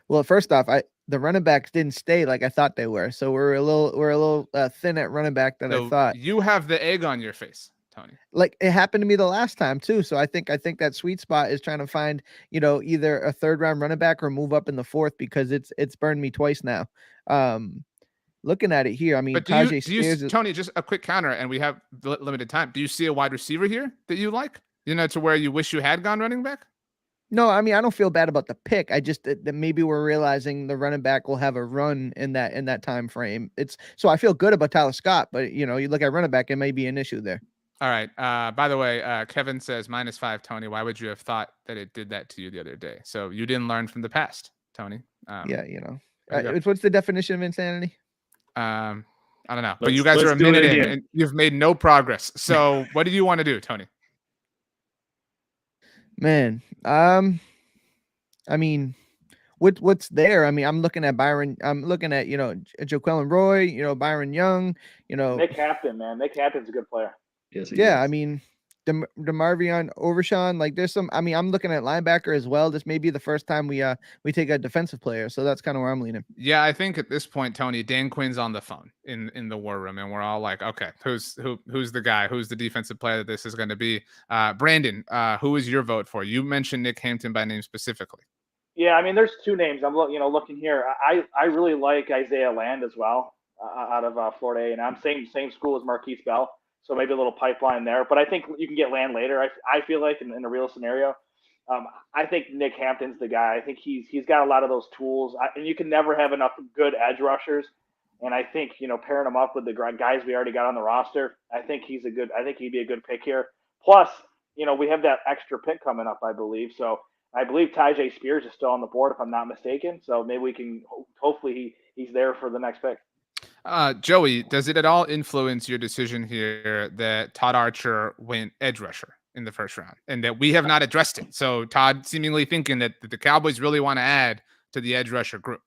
Well, first off, the running backs didn't stay like I thought they were. So we're a little thin at running back than I thought. You have the egg on your face, Tony. Like it happened to me the last time too. So I think that sweet spot is trying to find, either a third round running back or move up in the fourth because it's burned me twice now. Looking at it here, I mean, Tajay Spears Tony, just a quick counter, and we have limited time. Do you see a wide receiver here that you like? To where you wish you had gone running back? No, I mean, I don't feel bad about the pick. I just that maybe we're realizing the running back will have a run in that time frame. So I feel good about Tyler Scott, but you look at running back, it may be an issue there. All right. By the way, Kevin says -5, Tony. Why would you have thought that it did that to you the other day? So you didn't learn from the past, Tony. Yeah, you know. There you go. What's the definition of insanity? I don't know, but you guys are a do it minute in again. and you've made no progress. So what do you want to do, Tony? Man, I mean, what's there? I mean, I'm looking at Byron. I'm looking at, you know, Joquelin Roy, you know, Byron Young, you know. Nick Hampton, man. Nick Hampton's a good player. Yes, Yeah, I mean, DeMarvion Overshawn, like there's some. I mean, I'm looking at linebacker as well. This may be the first time we take a defensive player, so that's kind of where I'm leaning. Yeah, I think at this point, Tony, Dan Quinn's on the phone in the war room, and we're all like, okay, who's the guy? Who's the defensive player that this is going to be? Brandon, who is your vote for? You mentioned Nick Hampton by name specifically. Yeah, I mean, there's two names. I'm looking here. I really like Isaiah Land as well, out of Florida A&M. Same school as Marquise Bell, so maybe a little pipeline there. But I think you can get Land later. I feel like in a real scenario, I think Nick Hampton's the guy. I think he's got a lot of those tools, and you can never have enough good edge rushers. And I think, you know, pairing him up with the guys we already got on the roster, I think he'd be a good pick here. Plus, you know, we have that extra pick coming up, I believe. So I believe Tyjae Spears is still on the board, if I'm not mistaken. So maybe we can, hopefully he's there for the next pick. Joey, does it at all influence your decision here that Todd Archer went edge rusher in the first round and that we have not addressed it? So Todd seemingly thinking that the Cowboys really want to add to the edge rusher group.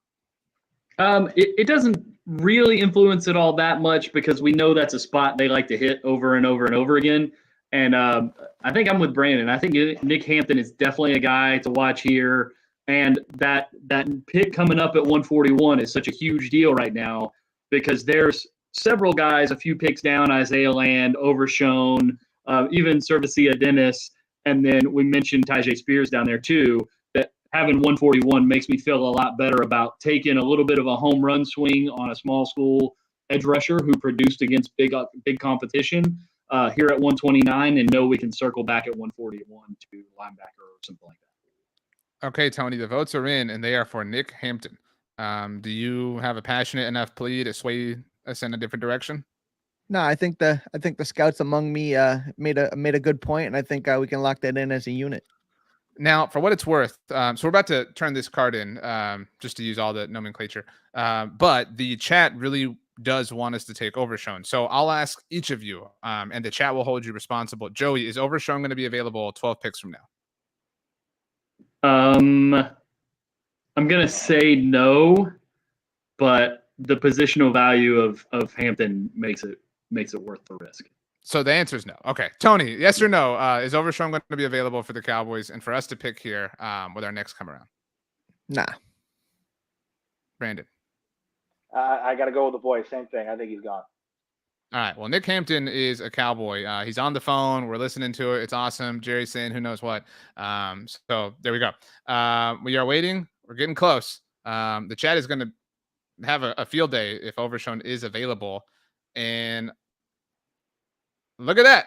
It doesn't really influence it all that much because we know that's a spot they like to hit over and over and over again. And I think I'm with Brandon. I think Nick Hampton is definitely a guy to watch here. And that pick coming up at 141 is such a huge deal right now because there's several guys a few picks down, Isaiah Land, Overshown, even Servicia Dennis, and then we mentioned Tyjae Spears down there too, that having 141 makes me feel a lot better about taking a little bit of a home run swing on a small school edge rusher who produced against big competition. Here at 129 and know we can circle back at 141 to linebacker or something like that. Okay, Tony, the votes are in and they are for Nick Hampton. Do you have a passionate enough plea to sway us in a different direction? No, I think the scouts among me made a good point, and I think we can lock that in as a unit. Now, for what it's worth, so we're about to turn this card in just to use all the nomenclature, but the chat really does want us to take Overshown. So I'll ask each of you, and the chat will hold you responsible. Joey, is Overshown going to be available 12 picks from now? I'm going to say no, but the positional value of Hampton makes it worth the risk. So the answer is no. Okay. Tony, yes or no? Is Overshown going to be available for the Cowboys and for us to pick here with our next come around? Nah. Brandon. I got to go with the boys. Same thing. I think he's gone. All right. Well, Nick Hampton is a Cowboy. He's on the phone. We're listening to it. It's awesome. Jerry's saying who knows what. So there we go. We are waiting. We're getting close. The chat is going to have a field day if Overshown is available. And look at that.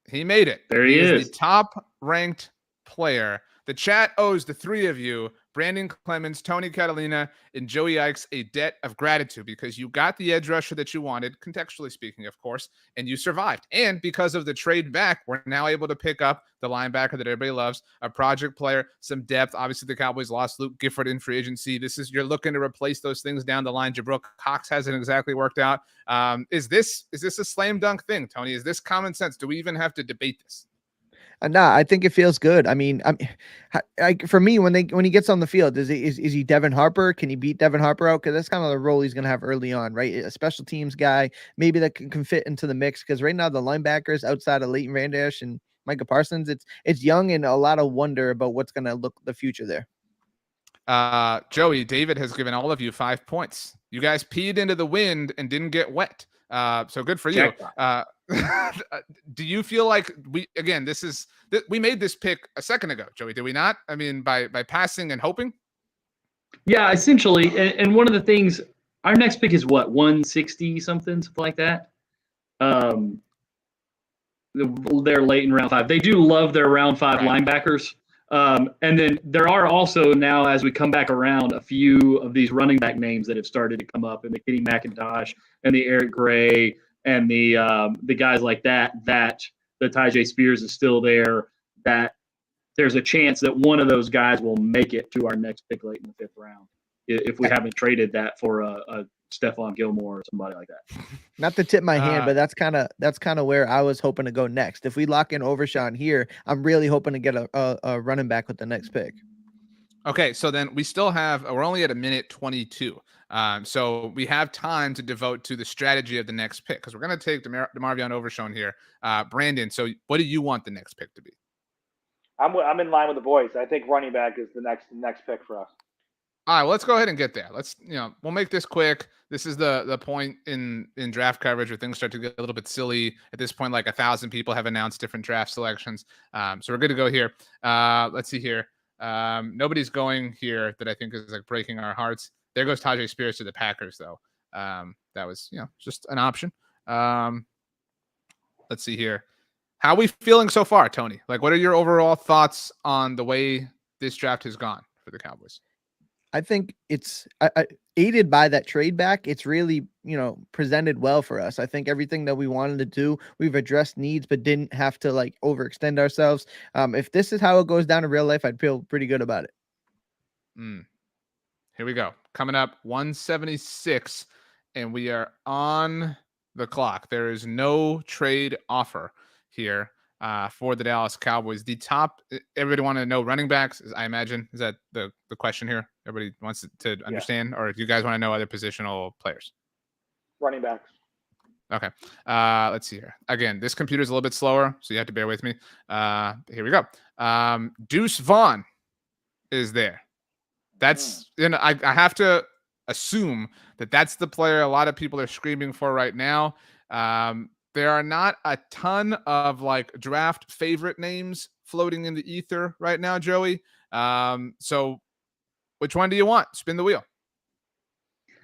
He made it. There he is. The top ranked player. The chat owes the three of you, Brandon Clemens, Tony Catalina, and Joey Ikes, a debt of gratitude because you got the edge rusher that you wanted, contextually speaking, of course, and you survived. And because of the trade back, we're now able to pick up the linebacker that everybody loves, a project player, some depth. Obviously, the Cowboys lost Luke Gifford in free agency. You're looking to replace those things down the line. Jabril Cox hasn't exactly worked out. Is this a slam dunk thing, Tony? Is this common sense? Do we even have to debate this? Nah, I think it feels good. I mean, for me, when he gets on the field, is he Devin Harper? Can he beat Devin Harper out? Because that's kind of the role he's going to have early on, right? A special teams guy, maybe that can fit into the mix. Because right now the linebackers outside of Leighton Van Der Esch and Micah Parsons, it's young and a lot of wonder about what's going to look the future there. Joey, David has given all of you 5 points. You guys peed into the wind and didn't get wet. So good for you. Do you feel like we made this pick a second ago, Joey? Did we not? I mean, by passing and hoping. Yeah, essentially. And one of the things, our next pick is what, 160 something like that. They're late in round 5. They do love their round 5 linebackers. And then there are also now, as we come back around, a few of these running back names that have started to come up, and the Kenny McIntosh and the Eric Gray and the guys like that the Tyjae Spears is still there, that there's a chance that one of those guys will make it to our next pick late in the 5th round if we haven't traded that for a Stephon Gilmore or somebody like that. Not to tip my hand, but that's kind of where I was hoping to go next. If we lock in Overshown here, I'm really hoping to get a running back with the next pick. Okay, so then we still have, we're only at a minute 22. So we have time to devote to the strategy of the next pick because we're going to take DeMarvion Overshown here. Brandon, so what do you want the next pick to be? I'm in line with the boys. I think running back is the next pick for us. All right, well, let's go ahead and get there. Let's, we'll make this quick. This is the point in draft coverage where things start to get a little bit silly. At this point, like 1,000 people have announced different draft selections. So we're good to go here. Let's see here. Nobody's going here that I think is like breaking our hearts. There goes Tyjae Spears to the Packers, though. That was, just an option. Let's see here. How are we feeling so far, Tony? Like, what are your overall thoughts on the way this draft has gone for the Cowboys? I think it's aided by that trade back. It's really, presented well for us. I think everything that we wanted to do, we've addressed needs, but didn't have to like overextend ourselves. If this is how it goes down in real life, I'd feel pretty good about it. Here we go. Coming up 176, and we are on the clock. There is no trade offer here for the Dallas Cowboys. The top, everybody want to know running backs, I imagine. Is that the question here? Everybody wants to understand, or do you guys want to know other positional players? Running backs. Okay. Let's see here. Again, this computer's a little bit slower, so you have to bear with me. Here we go. Deuce Vaughn is there. That's, I have to assume that that's the player a lot of people are screaming for right now. There are not a ton of like draft favorite names floating in the ether right now, Joey. So which one do you want? Spin the wheel.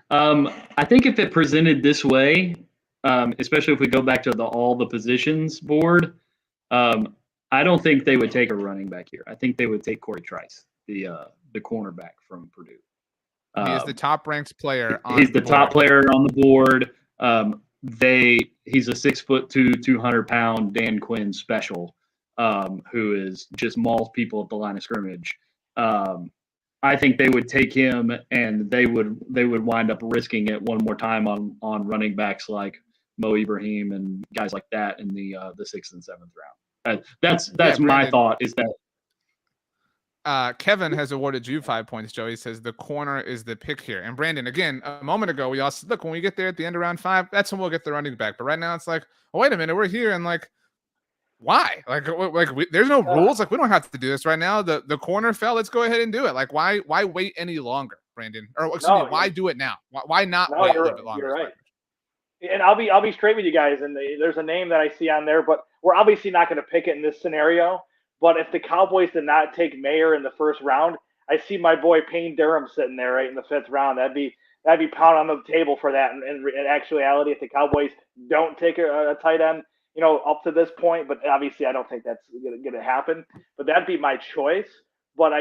I think if it presented this way, especially if we go back to all the positions board, I don't think they would take a running back here. I think they would take Corey Trice, the cornerback from Purdue. He is the top ranked player. He's the top player on the board. He's a 6'2", 200-pound Dan Quinn special, who is just mauls people at the line of scrimmage. I think they would take him, and they would wind up risking it one more time on running backs like Mo Ibrahim and guys like that in the 6th and 7th round. That's my thought. Is that Kevin has awarded you 5 points, Joey. Says the corner is the pick here. And Brandon, again, a moment ago, we all said, look, when we get there at the end of round 5, that's when we'll get the running back. But right now it's like, oh, wait a minute, we're here. And like, why? There's no rules. Like, we don't have to do this right now. The corner fell. Let's go ahead and do it. Like, why wait any longer, Brandon? Or excuse me, why do it now? Why not wait a little bit longer? You're right. And I'll be straight with you guys. And there's a name that I see on there, but we're obviously not going to pick it in this scenario. But if the Cowboys did not take Mayer in the 1st round, I see my boy Payne Durham sitting there right in the 5th round. That'd be pound on the table for that. And in actuality, if the Cowboys don't take a tight end, up to this point, but obviously I don't think that's going to happen. But that'd be my choice. But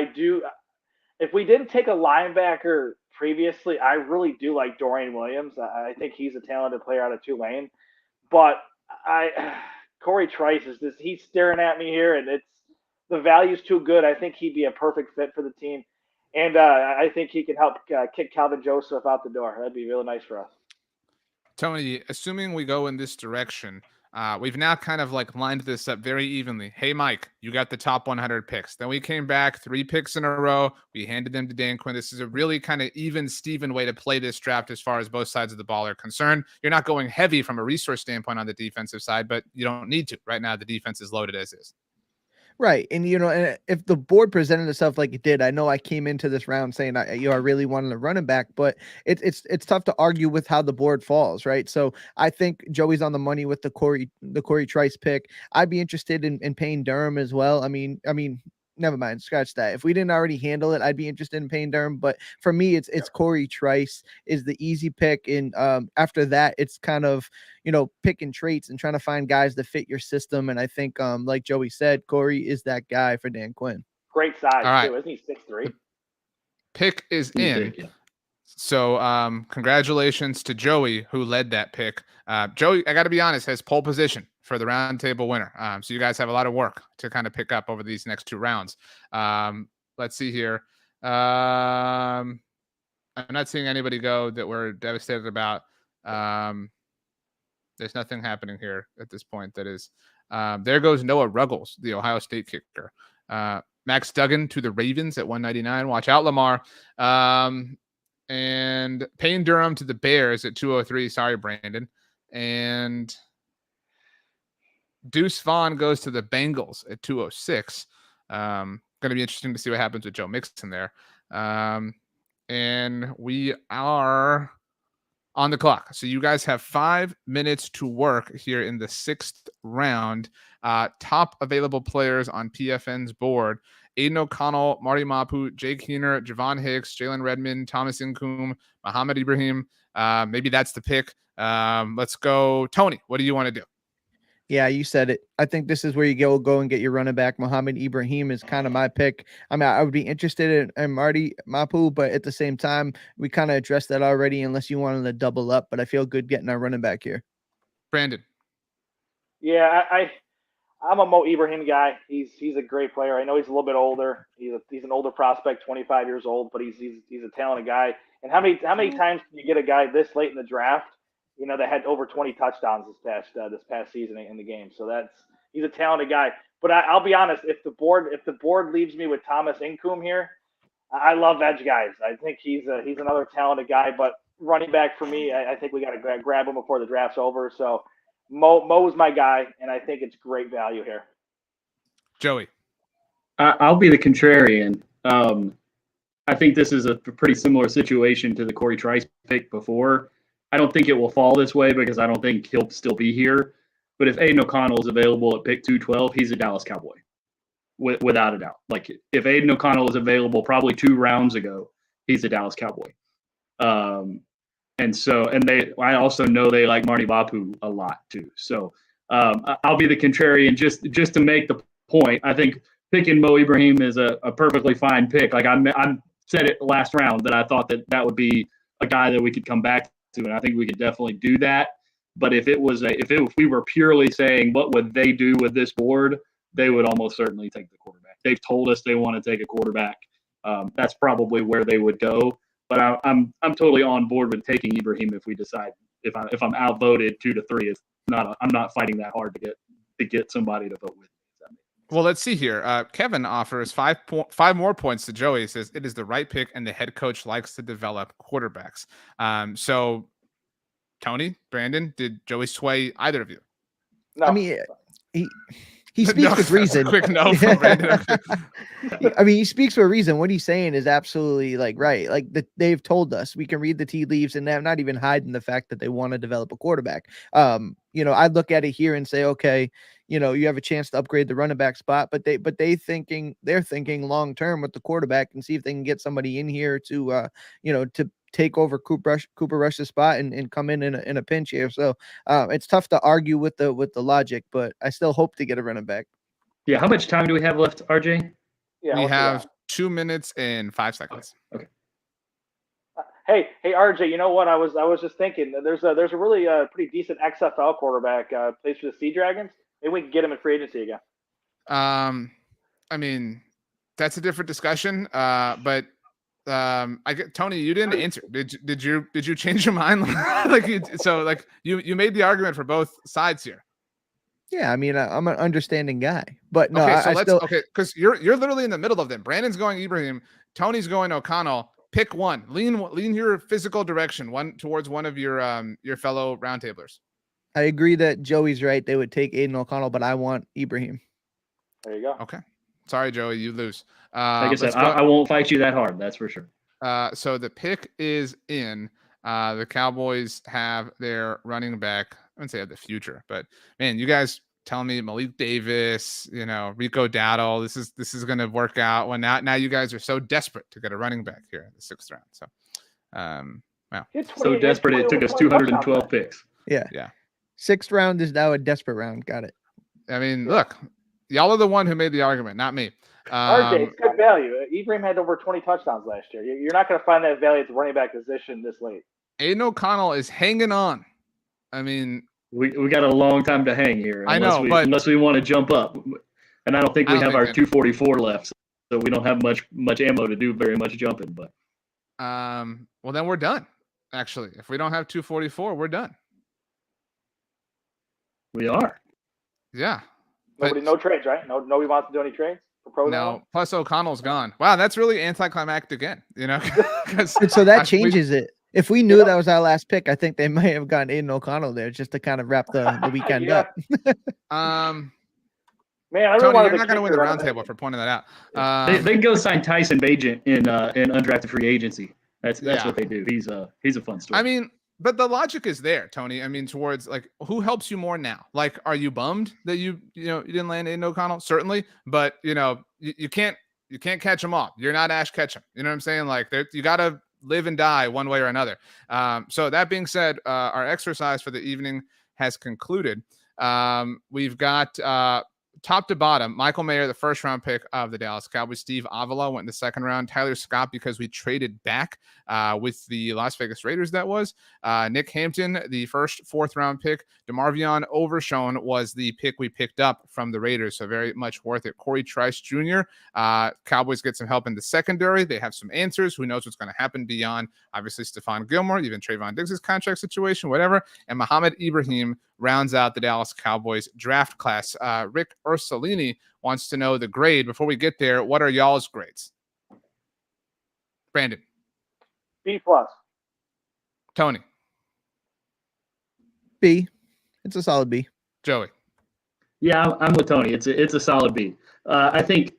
if we didn't take a linebacker previously, I really do like Dorian Williams. I think he's a talented player out of Tulane. But Corey Trice he's staring at me here, and the value's too good. I think he'd be a perfect fit for the team. And I think he can help kick Calvin Joseph out the door. That'd be really nice for us. Tony, assuming we go in this direction, we've now kind of like lined this up very evenly. Hey, Mike, you got the top 100 picks. Then we came back 3 picks in a row. We handed them to Dan Quinn. This is a really kind of even Steven way to play this draft as far as both sides of the ball are concerned. You're not going heavy from a resource standpoint on the defensive side, but you don't need to. Right now, the defense is loaded as is. Right. And, and if the board presented itself like it did, I know I came into this round saying, I really wanted a running back, but it's tough to argue with how the board falls. Right. So I think Joey's on the money with the Corey Trice pick. I'd be interested in Payne Durham as well. I mean, never mind, scratch that. If we didn't already handle it, I'd be interested in Payne Durham. But for me, it's Corey Trice is the easy pick. And after that, it's kind of, picking traits and trying to find guys that fit your system. And I think, like Joey said, Corey is that guy for Dan Quinn. Great size, right. too. Isn't he 6'3"? Pick is in. So congratulations to Joey, who led that pick. Joey, I got to be honest, has pole position for the roundtable winner. So you guys have a lot of work to kind of pick up over these next 2 rounds. Let's see here. I'm not seeing anybody go that we're devastated about. There's nothing happening here at this point. That is, there goes Noah Ruggles, the Ohio State kicker. Max Duggan to the Ravens at 199. Watch out, Lamar. And Payne Durham to the Bears at 203. Sorry, Brandon. And Deuce Vaughn goes to the Bengals at 206. Going to be interesting to see what happens with Joe Mixon there. And we are on the clock. So you guys have 5 minutes to work here in the 6th round. Top available players on PFN's board: Aiden O'Connell, Marty Mapu, Jake Heener, Javon Hicks, Jalen Redmond, Thomas Incoom, Muhammad Ibrahim. Maybe that's the pick. Let's go. Tony, what do you want to do? Yeah, you said it. I think this is where you go and get your running back. Muhammad Ibrahim is kind of my pick. I mean, I would be interested in Marty Mapu, but at the same time, we kind of addressed that already unless you wanted to double up. But I feel good getting our running back here. Brandon. Yeah, I'm a Mo Ibrahim guy. He's a great player. I know he's a little bit older. He's an older prospect, 25 years old, but he's a talented guy. And how many times can you get a guy this late in the draft, that had over 20 touchdowns this past season in the game? So he's a talented guy. But I'll be honest, if the board leaves me with Thomas Incoom here, I love edge guys. I think he's another talented guy. But running back for me, I think we got to grab him before the draft's over. So Mo's my guy, and I think it's great value here. Joey. I'll be the contrarian. I think this is a pretty similar situation to the Corey Trice pick before. I don't think it will fall this way because I don't think he'll still be here. But if Aiden O'Connell is available at pick 212, he's a Dallas Cowboy, without a doubt. Like if Aiden O'Connell is available probably 2 rounds ago, he's a Dallas Cowboy. I also know they like Marty Mapu a lot too. So I'll be the contrarian just to make the point. I think picking Mo Ibrahim is a perfectly fine pick. Like I said it last round that I thought that would be a guy that we could come back to, and I think we could definitely do that. But if we were purely saying what would they do with this board, they would almost certainly take the quarterback. They've told us they want to take a quarterback. That's probably where they would go. But I'm totally on board with taking Ibrahim if we decide if I'm outvoted 2-3. I'm not fighting that hard to get somebody to vote with. Well, let's see here. Kevin offers 5 more points to Joey. He says it is the right pick, and the head coach likes to develop quarterbacks. So, Tony, Brandon, did Joey sway either of you? No. I mean, he speaks with reason. Quick no from Brandon. I mean, he speaks for a reason. What he's saying is absolutely right. Like they've told us we can read the tea leaves, and they're not even hiding the fact that they want to develop a quarterback. I'd look at it here and say, okay, you have a chance to upgrade the running back spot, but they're thinking long term with the quarterback and see if they can get somebody in here to to take over Cooper Rush's spot and come in a pinch here. So it's tough to argue with the logic, but I still hope to get a running back. Yeah. How much time do we have left, RJ? Yeah, we have 2 minutes and 5 seconds. Okay. Hey, RJ, you know what? I was just thinking there's a really pretty decent XFL quarterback plays for the Sea Dragons. Maybe we can get him in free agency again. I mean, that's a different discussion. But I get Tony, you didn't answer. Did you change your mind? You made the argument for both sides here. Yeah, I mean, I'm an understanding guy, but no, okay, because you're literally in the middle of them. Brandon's going Ibrahim, Tony's going O'Connell. Pick one. Lean your physical direction towards one of your fellow roundtablers. I agree that Joey's right. They would take Aiden O'Connell, but I want Ibrahim. There you go. Okay. Sorry, Joey, you lose. Like I said, I won't fight you that hard. That's for sure. So the pick is in. The Cowboys have their running back. I wouldn't say of the future, but man, you guys telling me Malik Davis, Rico Dowdle, this is going to work out. When now you guys are so desperate to get a running back here in the 6th round. So, wow. So desperate it took us 212 picks. Yeah. 6th round is now a desperate round. Got it. I mean, look, y'all are the one who made the argument, not me. RJ, it's good value. Ibrahim had over 20 touchdowns last year. You're not going to find that value at the running back position this late. Aiden O'Connell is hanging on. I mean, We got a long time to hang here. I know, but unless we want to jump up, and I don't think we have our that. 244 left, so we don't have much ammo to do very much jumping. But well, then we're done. Actually, if we don't have 244, we're done. We are. Yeah. No trades, right? Nobody wants to do any trades for Pro. No. Plus O'Connell's gone. Wow, that's really anticlimactic again. So that changes it. If we knew that was our last pick, I think they might have gone Aiden O'Connell there just to kind of wrap the weekend up. Man, I really Tony, wanted you're not going to win the roundtable for pointing that out. They can go sign Tyson Bagent in undrafted free agency. That's what they do. He's a fun story. I mean, but the logic is there, Tony. I mean, towards like who helps you more now? Like, are you bummed that you didn't land Aiden O'Connell? Certainly, but you can't catch them all. You're not Ash Ketchum. You know what I'm saying? Like, you got to live and die one way or another. So that being said, our exercise for the evening has concluded. We've got top to bottom, Michael Mayer, the first round pick of the Dallas Cowboys. Steve Avila went in the second round. Tyler Scott, because we traded back with the Las Vegas Raiders, that was. Nick Hampton, the fourth round pick. DeMarvion Overshown was the pick we picked up from the Raiders, so very much worth it. Corey Trice Jr., Cowboys get some help in the secondary. They have some answers. Who knows what's going to happen beyond, obviously, Stephon Gilmore, even Trayvon Diggs' contract situation, whatever. And Muhammad Ibrahim rounds out the Dallas Cowboys draft class. Rick Ursulini wants to know the grade. Before we get there, what are y'all's grades? Brandon. B+. Tony. B. It's a solid B. Joey. Yeah, I'm with Tony. It's a solid B. I think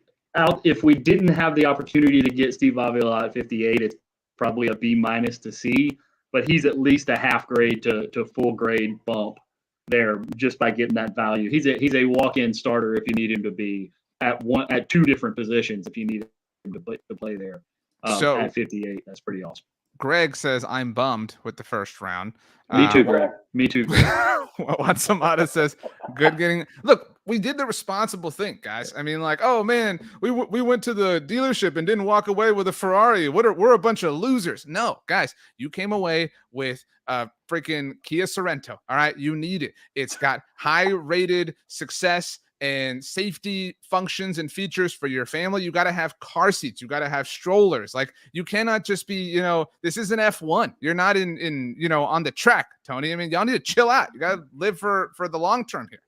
if we didn't have the opportunity to get Steve Avila at 58, it's probably a B- to C, but he's at least a half grade to full grade bump there just by getting that value. He's a walk-in starter if you need him to be at two different positions if you need him to play there. So at 58, that's pretty awesome. Greg says I'm bummed with the first round. Me too, Greg. Me too, Greg. Watsamata says good getting. Look, we did the responsible thing, guys. I mean, like, oh man, we went to the dealership and didn't walk away with a Ferrari. We're a bunch of losers. No, guys, you came away with a freaking Kia Sorento. All right, you need it. It's got high rated success and safety functions and features for your family. You got to have car seats. You got to have strollers. Like, you cannot just be, this isn't F1. You're not in on the track, Tony. I mean, y'all need to chill out. You got to live for the long term here.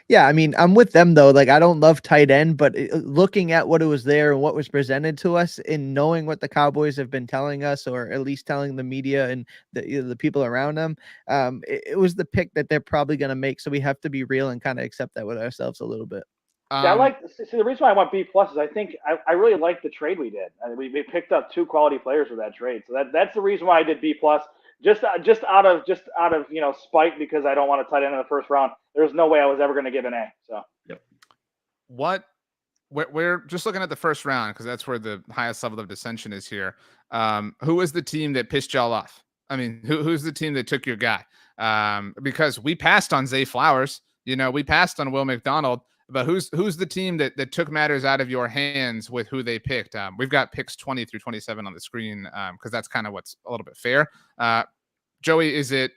Yeah, I mean, I'm with them though. Like, I don't love tight end, but looking at what it was there and what was presented to us, and knowing what the Cowboys have been telling us, or at least telling the media and the people around them, it was the pick that they're probably going to make. So we have to be real and kind of accept that with ourselves a little bit. The reason why I want B+ is I think I really like the trade we did. We picked up two quality players with that trade, so that's the reason why I did B+. Just out of spite, because I don't want to tight end in the first round. There's no way I was ever going to give an A. So yep. We're just looking at the first round because that's where the highest level of dissension is here. Who was the team that pissed y'all off? I mean, who's the team that took your guy? Because we passed on Zay Flowers. We passed on Will McDonald. But who's the team that took matters out of your hands with who they picked? We've got picks 20 through 27 on the screen because that's kind of what's a little bit fair. Joey, is it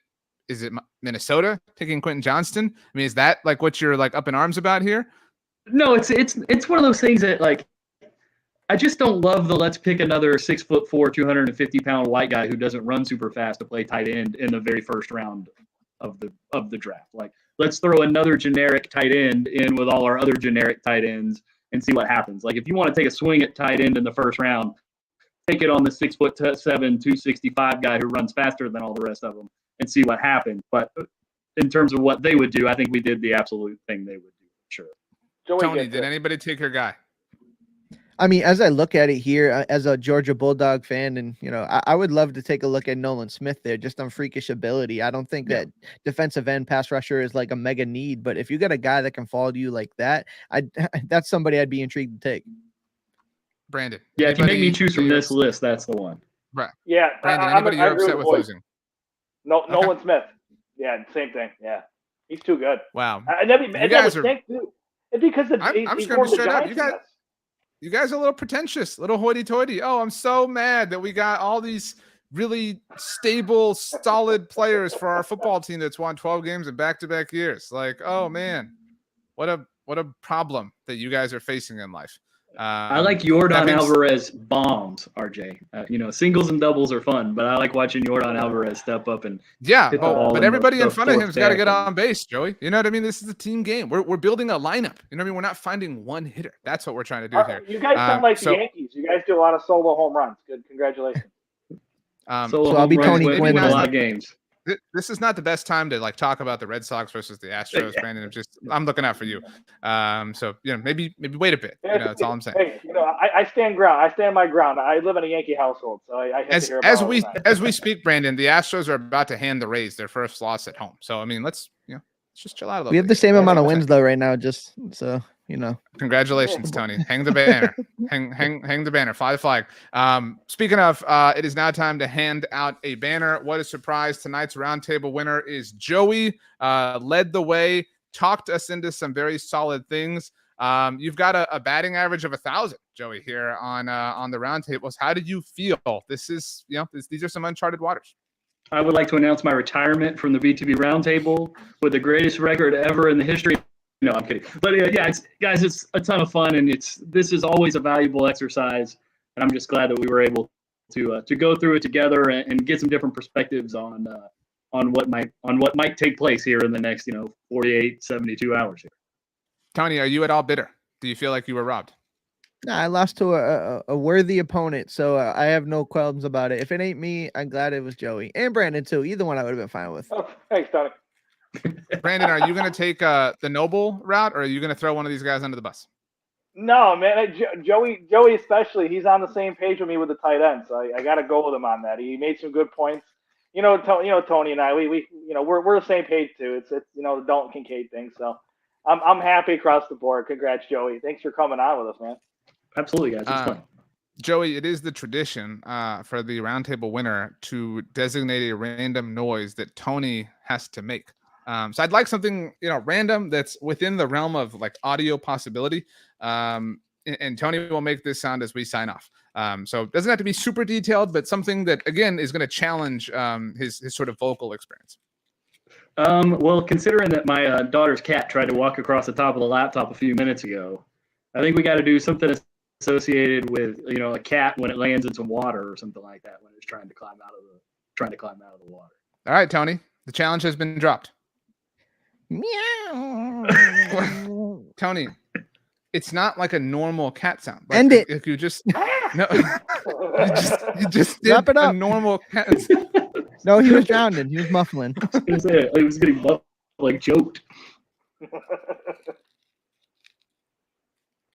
Minnesota taking Quentin Johnston? I mean, is that like what you're like up in arms about here? No, it's one of those things that, like, I just don't love the let's pick another 6'4", 250-pound white guy who doesn't run super fast to play tight end in the very first round of the draft. Like, let's throw another generic tight end in with all our other generic tight ends and see what happens. Like, if you want to take a swing at tight end in the first round, take it on the 6'7", 265 guy who runs faster than all the rest of them and see what happens. But in terms of what they would do, I think we did the absolute thing they would do. Sure. Tony, did anybody take your guy? I mean, as I look at it here, as a Georgia Bulldog fan, and I would love to take a look at Nolan Smith there, just on freakish ability. I don't think that defensive end pass rusher is like a mega need, but if you got a guy that can follow you like that, that's somebody I'd be intrigued to take. Brandon. Yeah, if you make me choose from this list, that's the one. Right. Yeah. Brandon, anybody you're upset with losing? No, Nolan Smith. Yeah, same thing. Yeah, he's too good. Wow. And you guys are. Because I'm just going to be straight up. You guys are a little pretentious, a little hoity-toity. Oh, I'm so mad that we got all these really stable, solid players for our football team that's won 12 games in back-to-back years. Like, oh man, what a problem that you guys are facing in life. I like Yordan Alvarez bombs, RJ. Singles and doubles are fun, but I like watching Yordan Alvarez step up and hit the ball. But everybody in front of him's got to get on base, Joey. You know what I mean? This is a team game. We're building a lineup. You know what I mean? We're not finding one hitter. That's what we're trying to do here. You guys sound like the Yankees. You guys do a lot of solo home runs. Good, congratulations. So I'll be Tony Gwynn a lot of games. This is not the best time to talk about the Red Sox versus the Astros, Brandon. I'm looking out for you. So maybe wait a bit. That's all I'm saying. Hey, I stand ground. I stand my ground. I live in a Yankee household, so I have to hear about as we speak, Brandon. The Astros are about to hand the Rays their first loss at home. So I mean, let's just chill out a little. We have the same amount of wins though right now. Just so you know. Congratulations, Tony. Hang the banner. hang the banner. Fly the flag. Speaking of, it is now time to hand out a banner. What a surprise. Tonight's roundtable winner is Joey. Led the way, talked us into some very solid things. You've got a batting average of 1,000, Joey, here on the roundtables. How did you feel? This is, these are some uncharted waters. I would like to announce my retirement from the BTB roundtable with the greatest record ever in the history. No, I'm kidding. But it's a ton of fun, and this is always a valuable exercise. And I'm just glad that we were able to go through it together and get some different perspectives on what might take place here in the next 48, 72 hours here. Tony, are you at all bitter? Do you feel like you were robbed? Nah, I lost to a worthy opponent, so I have no qualms about it. If it ain't me, I'm glad it was Joey and Brandon too. Either one I would have been fine with. Oh, thanks, Tony. Brandon, are you going to take the noble route, or are you going to throw one of these guys under the bus? No, man. Joey especially, he's on the same page with me with the tight end, so I got to go with him on that. He made some good points. Tony and I, we're the same page too. It's the Dalton Kincaid thing. So I'm happy across the board. Congrats, Joey. Thanks for coming on with us, man. Absolutely, guys. It's fun. Joey, it is the tradition for the roundtable winner to designate a random noise that Tony has to make. So I'd like something, random that's within the realm of audio possibility. And Tony will make this sound as we sign off. So it doesn't have to be super detailed, but something that, again, is going to challenge his sort of vocal experience. Well, considering that my daughter's cat tried to walk across the top of the laptop a few minutes ago, I think we got to do something associated with, a cat when it lands in some water or something like that when it's trying to climb out of the water. All right, Tony, the challenge has been dropped. Meow. Tony, it's not like a normal cat sound. End it. If you just no, you just did Wrap it up. a normal cat sound. No, he was drowning. He was muffling. He was getting choked.